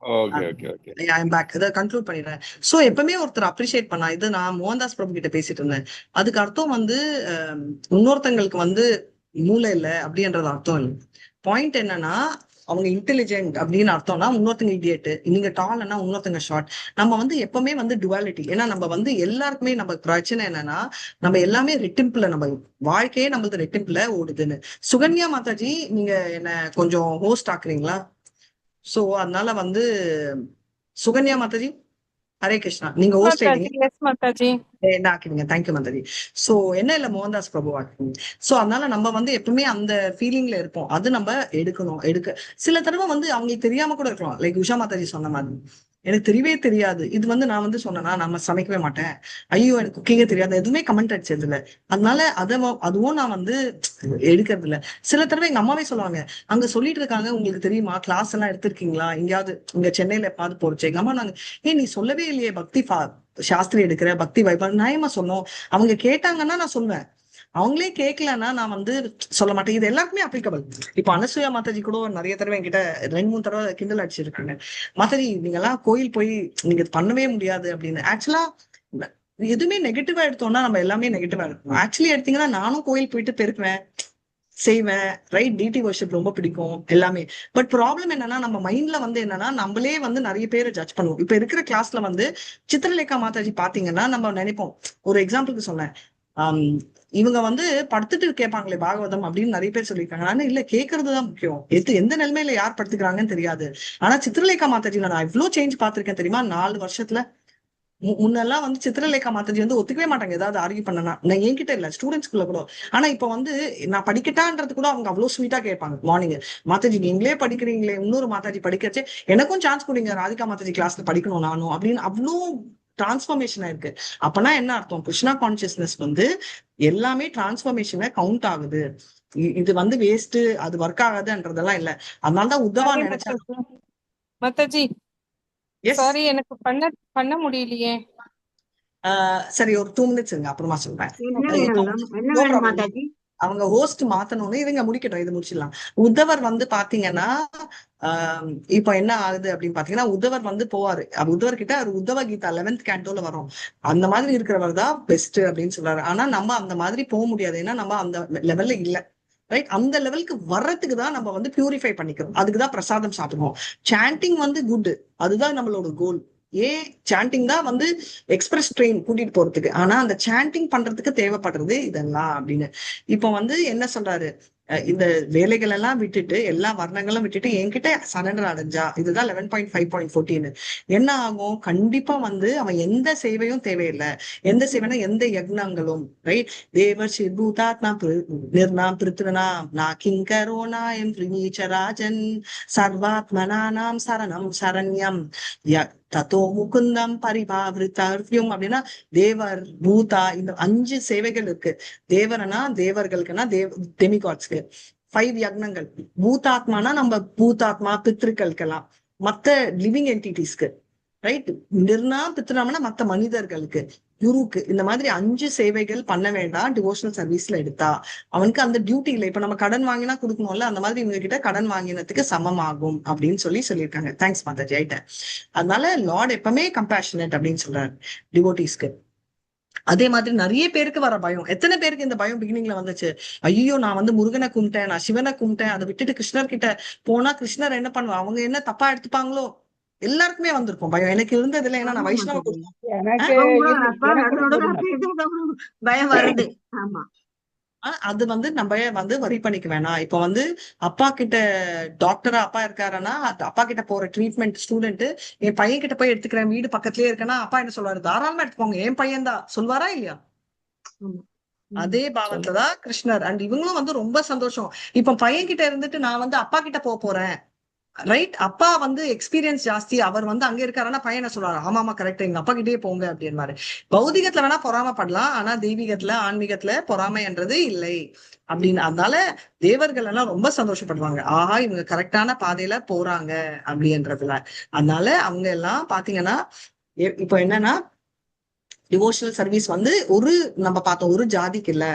Okay. I am back. இத கன்க்ளூட் பண்ணிடுறேன். சோ எப்பவுமே ஒருத்தர் அப்ரிஷியேட் பண்ணா, இது நான் மோகன்தாஸ் பிரபு கிட்ட பேசிட்டு இருந்தேன், அதுக்கு அர்த்தம் வந்து இன்னொருத்தங்களுக்கு வந்து மூளை இல்ல அப்படின்றது அர்த்தம் இல்லை. பாயிண்ட் என்னன்னா, அவங்க இன்டெலிஜென்ட் அப்படின்னு அர்த்தம்னா இன்னொருத்தங்க இடியட், நீங்க டால்னா இன்னொருத்தங்க ஷார்ட். நம்ம வந்து எப்பவுமே வந்து டுவாலிட்டி. ஏன்னா நம்ம வந்து எல்லாருக்குமே நம்ம பிரச்சனை என்னன்னா, நம்ம எல்லாமே ரெட்டிம்பிள், நம்ம வாழ்க்கையே நம்மளது ரெட்டிம்பிள் ஓடுதுன்னு. சுகன்யா மாதாஜி நீங்க என்ன கொஞ்சம் ஹோஸ்ட் ஆக்குறீங்களா? சோ அதனால வந்து சுகன்யா மாதாஜி, ஹரே கிருஷ்ணா, நீங்க ஹோஸ்ட் என்ன ஆக்குவீங்க? தேங்க்யூ மாதாஜி. சோ என்ன இல்ல, மோகன்தாஸ் பிரபு ஆக்குவீங்க. சோ அதனால நம்ம வந்து எப்பவுமே அந்த ஃபீலிங்ல இருப்போம், அது நம்ம எடுக்கணும். சில தடவை வந்து அவங்களுக்கு தெரியாம கூட இருக்கலாம், லைக் உஷா மாதாஜி சொன்ன மாதிரி. எனக்கு தெரியவே தெரியாது. இது வந்து நான் வந்து சொன்னேன்னா நம்ம சமைக்கவே மாட்டேன், ஐயோ எனக்கு குக்கிங்கே தெரியாது, எதுவுமே கமெண்ட் அடிச்சது இல்ல. அதனால அதுவும் நான் வந்து எடுக்கிறது இல்ல. சில தடவை எங்க அம்மாவே சொல்லுவாங்க, அங்க சொல்லிட்டு இருக்காங்க உங்களுக்கு தெரியுமா, கிளாஸ் எல்லாம் எடுத்திருக்கீங்களா எங்கேயாவது இங்க சென்னையில எப்பாவது போறச்சு. எங்க அம்மா நாங்க நீ சொல்லவே இல்லையே பக்தி சாஸ்திரி எடுக்கிற, பக்தி வைபவம் நியாயமா சொன்னோம். அவங்க கேட்டாங்கன்னா நான் சொல்லுவேன், அவங்களே கேட்கலன்னா நான் வந்து சொல்ல மாட்டேன். இது எல்லாருக்குமே அப்ளிகபிள். இப்போ அனசூயா மாதாஜி கூட நிறைய தடவை என்கிட்ட 2-3 தடவை கிண்டல் அடிச்சிருக்காங்க, மாதாஜி நீங்க எல்லாம் கோயில் போய் நீங்க பண்ணவே முடியாது அப்படின்னு. ஆக்சுவலா எதுவுமே நெகட்டிவா எடுத்தோம்னா நம்ம எல்லாமே நெகட்டிவா இருக்கும். ஆக்சுவலி எடுத்தீங்கன்னா நானும் கோயில் போயிட்டு பெருக்குவேன், செய்வேன், ரைட். டிடி வர்ஷிப் ரொம்ப பிடிக்கும் எல்லாமே. பட் ப்ராப்ளம் என்னன்னா நம்ம மைண்ட்ல வந்து என்னன்னா நம்மளே வந்து நிறைய பேரை ஜட்ஜ் பண்ணுவோம். இப்ப இருக்கிற கிளாஸ்ல வந்து சித்திரலேகா மாதாஜி பாத்தீங்கன்னா நம்ம நினைப்போம், ஒரு எக்ஸாம்பிளுக்கு சொன்னேன், இவங்க வந்து படுத்துட்டு கேட்பாங்களே பாகவதம் அப்படின்னு நிறைய பேர் சொல்லியிருக்காங்க. ஆனா இல்ல, கேட்கறதுதான் முக்கியம். எந்த நிலைமையில யார் படுத்துக்கிறாங்கன்னு தெரியாது. ஆனா சித்திரலேகா மாதாஜில நான் இவ்வளவு சேஞ்ச் பார்த்திருக்கேன் தெரியுமா 4 வருஷத்துல. முன்னெல்லாம் வந்து சித்திரலேகா மாதாஜி வந்து ஒத்துக்கவே மாட்டாங்க ஏதாவது ஆர்கியூ பண்ணனா. நான் என்கிட்ட இல்ல, ஸ்டூடெண்ட்ஸ்குள்ள கூட. ஆனா இப்ப வந்து நான் படிக்கட்டான்றது கூட அவங்க அவ்வளவு ஸ்வீட்டா கேட்பாங்க. மார்னிங் மாதாஜி நீங்களே படிக்கிறீங்களே, இன்னொரு மாதாஜி படிக்கிறச்சே எனக்கும் சான்ஸ் கொடுங்க, ராதிகா மாதாஜி கிளாஸ்ல படிக்கணும் நானும் அப்படின்னு அவ்வளோ டிரான்ஸ்ஃபர்மேஷன் ஆயிருக்கு. அப்பனா என்ன அர்த்தம், கிருஷ்ணா கான்சியஸ்னஸ் வந்து எல்லாமே டிரான்ஸ்ஃபர்மேஷனை கவுண்ட் ஆகுது. இது வந்து வேஸ்ட், அது ஒர்க் ஆகாதுன்றதெல்லாம் இல்ல. அதனாலதான் உத்தவா நினைச்சா மாதாஜி சாரி எனக்கு பண்ண முடியலையே. சரி ஒரு 2 மினிட்ஸ் இருங்க, அப்புறமா சொல்றேன். என்ன வேணும் மாதாஜி? அவங்க ஹோஸ்ட் மாத்தணும்னு இதுங்க முடிக்கட்டும், இது முடிச்சிடலாம். உத்தவர் வந்து பாத்தீங்கன்னா இப்ப என்ன ஆகுது அப்படின்னு பாத்தீங்கன்னா, உத்தவர் வந்து போவாரு. உத்தவர் கிட்ட உத்தவ கீதா 11th கேண்டோல வரும். அந்த மாதிரி இருக்கிறவர் தான் பெஸ்ட் அப்படின்னு சொல்றாரு. ஆனா நம்ம அந்த மாதிரி போக முடியாது, ஏன்னா நம்ம அந்த லெவல்ல இல்ல, ரைட். அந்த லெவலுக்கு வர்றதுக்கு தான் நம்ம வந்து பியூரிஃபை பண்ணிக்கிறோம். அதுக்குதான் பிரசாதம் சாப்பிடுவோம். சாண்டிங் வந்து குட், அதுதான் நம்மளோட கோல். சாண்டிங் தான் வந்து எக்ஸ்பிரஸ் ட்ரெயின் கூட்டிட்டு போறதுக்கு. ஆனா அந்த சாண்டிங் பண்றதுக்கு தேவைப்படுறது இதெல்லாம் அப்படின்னு. இப்போ வந்து என்ன சொல்றாரு, இந்த வேலைகள் எல்லாம் விட்டுட்டு எல்லா வர்ணங்களும் விட்டுட்டு என்கிட்ட சரண்டர் அடைஞ்சா, இதுதான் 11.5.14 என்ன ஆகும், கண்டிப்பா வந்து அவன் எந்த சேவையும் தேவையில்லை. எந்த சேவைனா எந்த யக்னங்களும், ரைட். தேவர் சிபூதாத்மா நிர்ணாம் பிருத்வனாம் நா கிங்கரோனா எம் ராஜன் சர்வாத்மனானாம் சரணம் சரண்யம் தத்தோ முகுந்தம் பரிபாவிருத்தர்வியம் அப்படின்னா தேவர் பூதா இந்த 5 சேவைகள் இருக்கு. தேவரனா தேவர்களுக்குன்னா டெமிகாட்ஸ்க்கு 5 யக்னங்கள். பூதாத்மானா நம்ம பூதாத்மா பித்ருக்களுக்கெல்லாம், மத்த லிவிங் என்டிட்டிஸ்க்கு, ரைட். நிர்ணா பித்ருனாம்னா மத்த மனிதர்களுக்கு, குருக்கு. இந்த மாதிரி 5 சேவைகள் பண்ண வேண்டாம் டிவோஷனல் சர்வீஸ்ல எடுத்தா. அவனுக்கு அந்த டியூட்டி இல்லை. இப்ப நம்ம கடன் வாங்கினா கொடுக்கணும்ல, அந்த மாதிரி இவங்க கிட்ட கடன் வாங்கினதுக்கு சமமாகும் அப்படின்னு சொல்லியிருக்காங்க. தேங்க்ஸ் மாதாஜி, ஆயிட்டேன். அதனால லார்ட் எப்பவுமே கம்பேஷனேட் அப்படின்னு சொல்றாரு டிவோட்டிஸ்க்கு. அதே மாதிரி நிறைய பேருக்கு வர பயம். எத்தனை பேருக்கு இந்த பயம் பிகினிங்ல வந்துச்சு, ஐயோ நான் வந்து முருகனை கும்பிட்டேன், நான் சிவனை கும்பிட்டேன், அதை விட்டுட்டு கிருஷ்ணர் கிட்ட போனா கிருஷ்ணர் என்ன பண்ணுவா, அவங்க என்ன தப்பா எடுத்துப்பாங்களோ, எல்லாருக்குமே வந்திருக்கும் பயம். எனக்கு இருந்ததுல, ஏன்னா நான் வைஷ்ணவ பயம் வருது. ஆமா, அது வந்து நம்ம வந்து வரி பண்ணிக்க வேணாம். இப்ப வந்து அப்பா கிட்ட டாக்டரா அப்பா இருக்காருன்னா அப்பா கிட்ட போற ட்ரீட்மெண்ட் ஸ்டூடெண்ட் என் பையன் கிட்ட போய் எடுத்துக்கிறேன், வீடு பக்கத்துலயே இருக்கேன்னா அப்பா என்ன சொல்லுவாரு, தாராளமா எடுத்துக்கோங்க, என் பையன் தான் சொல்வாரா இல்லையா? அதே பாவத்துல தான் கிருஷ்ணர். அண்ட் இவங்களும் வந்து ரொம்ப சந்தோஷம். இப்ப பையன் கிட்ட இருந்துட்டு நான் வந்து அப்பா கிட்ட போறேன், ரைட். அப்பா வந்து எக்ஸ்பீரியன்ஸ் ஜாஸ்தி, அவர் வந்து அங்க இருக்காருன்னா பையனை சொல்றாரு, ஆமாமா கரெக்ட், எங்க அப்பா கிட்டே போங்க அப்படின்பாரு. பௌதிகத்துல வேணா பொறாமப்படலாம், ஆனா தெய்வீகத்துல ஆன்மீகத்துல பொறாமைன்றது இல்லை அப்படின்னு. அதனால தேவர்கள் எல்லாம் ரொம்ப சந்தோஷப்படுவாங்க, ஆஹா இவங்க கரெக்டான பாதையில போறாங்க அப்படின்றதுல. அதனால அவங்க எல்லாம் பாத்தீங்கன்னா இப்போ என்னன்னா டிவோஷனல் சர்வீஸ் வந்து நம்ம பார்த்தோம் ஒரு ஜாதிக்கு இல்ல,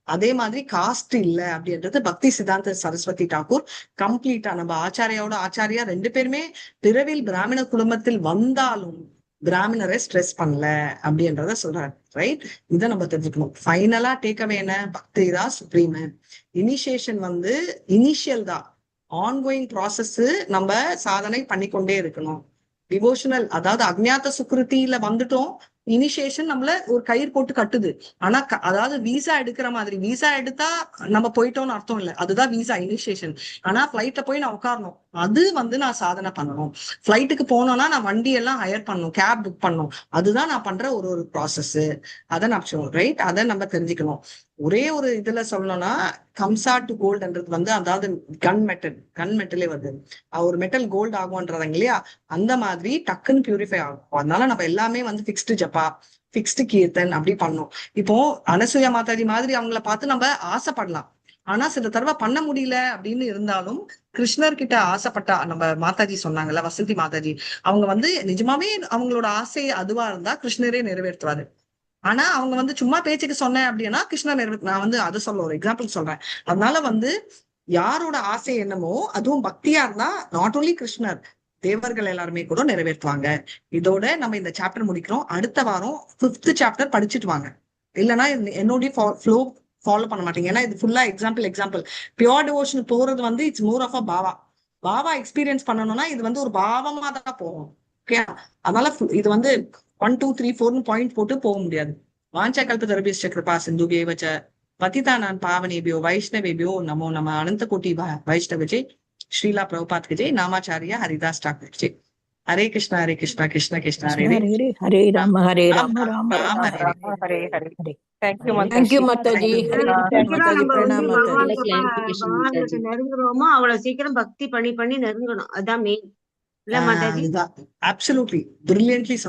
அதே மாதிரி காஸ்ட் இல்ல அப்படின்றது பக்தி சித்தாந்த சரஸ்வதி தாக்கூர் கம்ப்ளீட்டா. நம்ம ஆச்சாரியாவோட ஆச்சாரியா 2 பேருமே பிறவில் பிராமண குடும்பத்தில் வந்தாலும் பிராமணரை ஸ்ட்ரெஸ் பண்ணல அப்படின்றத சொல்றாரு, ரைட். இதை நம்ம தெரிஞ்சுக்கணும். ஃபைனலா டேக்அவே என்ன, பக்தி தான் சுப்ரீம். இனிஷியேஷன் வந்து இனிஷியல் தான், ஆன்கோயிங் ப்ராசஸ் நம்ம சாதனை பண்ணிக்கொண்டே இருக்கணும். டிவோஷனல் அதாவது அக்ஞாத சுக்ருதியில வந்துட்டோம், இனிஷியேஷன் நம்மள ஒரு கயிறு போட்டு கட்டுது. ஆனா அதாவது விசா எடுக்கிற மாதிரி, விசா எடுத்தா நம்ம போயிட்டோம்னு அர்த்தம் இல்லை, அதுதான் விசா இனிஷியேஷன். ஆனா பிளைட்ல போய் நான் உட்காரணும், அது வந்து நான் சாதனை பண்ணணும். ஃபிளைட்டுக்கு போனோம்னா நான் வண்டி எல்லாம் ஹையர் பண்ணணும், கேப் புக் பண்ணணும். அதுதான் நான் பண்ற ஒரு ப்ராசஸ். அதை நான் ரைட், அதை நம்ம தெரிஞ்சுக்கணும். ஒரே ஒரு இதுல சொல்லணும்னா கம்சா டு கோல்டுன்றது வந்து அதாவது கன் மெட்டலே வருது. ஒரு மெட்டல் கோல்டு ஆகும்ன்றாங்க இல்லையா, அந்த மாதிரி டக்குன்னு பியூரிஃபை ஆகும். அதனால நம்ம எல்லாமே வந்து ஃபிக்ஸ்டு ஜப்பா, ஃபிக்ஸ்டு கீர்த்தன் அப்படி பண்ணோம். இப்போ அனசூயா மாதாஜி மாதிரி அவங்கள பார்த்து நம்ம ஆசைப்படலாம். ஆனா சில தடவை பண்ண முடியல அப்படின்னு இருந்தாலும் கிருஷ்ணர் கிட்ட ஆசைப்பட்டா, நம்ம மாதாஜி சொன்னாங்கல்ல வசந்தி மாதாஜி, அவங்க வந்து நிஜமாவே அவங்களோட ஆசை அதுவா இருந்தா கிருஷ்ணரே நிறைவேற்றுவாரு. ஆனா அவங்க வந்து சும்மா பேச்சுக்கு சொன்னேன் அப்படின்னா கிருஷ்ணர் நான் வந்து அதை சொல்ல ஒரு எக்ஸாம்பிள் சொல்றேன். அதனால வந்து யாரோட ஆசை என்னமோ அதுவும் பக்தியா இருந்தா நாட் ஓன்லி கிருஷ்ணர், தேவர்கள் எல்லாருமே கூட நிறைவேற்றுவாங்க. இதோட நம்ம இந்த சாப்டர் முடிக்கிறோம். அடுத்த வாரம் 5th சாப்டர் படிச்சுட்டு வாங்க. இல்லைன்னா என்னோட ஃப்ளோ ஃபாலோ பண்ண மாட்டீங்க. ஏன்னா இது ஃபுல்லா எக்ஸாம்பிள். பியோர் டிவோஷன் போறது வந்து it's more of a bhava experience பண்ணணும்னா இது வந்து ஒரு பாவமா தான் போகும். ஓகே, அதனால இது வந்து 1 2 3 4 பாயிண்ட் போட்டு போக முடியாது. வாஞ்சா கல்பதரபியஸ்ச கிருபா சிந்துபேவச பதிதானான் பாவனேபியோ வைஷ்ணவேபியோ நமோ நம அனந்த கோட்டி வைஷ்ணவஜே ஸ்ரீலா பிரபுபாத் ஜெய் நாமாச்சாரியா ஹரிதாஸ் டாக்கூர் ஜெய். ஹரே கிருஷ்ணா கிருஷ்ண கிருஷ்ணா ஹரே ஹரே ஹரே ராம ராம ராம ஹரே ஹரே. தேங்க்யூ தேங்க்யூ மாதாஜி. மாதாஜி. சீக்கிரம் நம்ம வந்து பிரணாம் மாதாஜி. பகவானுக்கு நெருங்குறோமோ அவ்வளவு சீக்கிரம் பக்தி பண்ணி நெருங்கணும். அதான் மெயின் இல்ல மாதாஜி? அதுதான் அப்சல்யூட்லி பிரில்லியன்ட்லி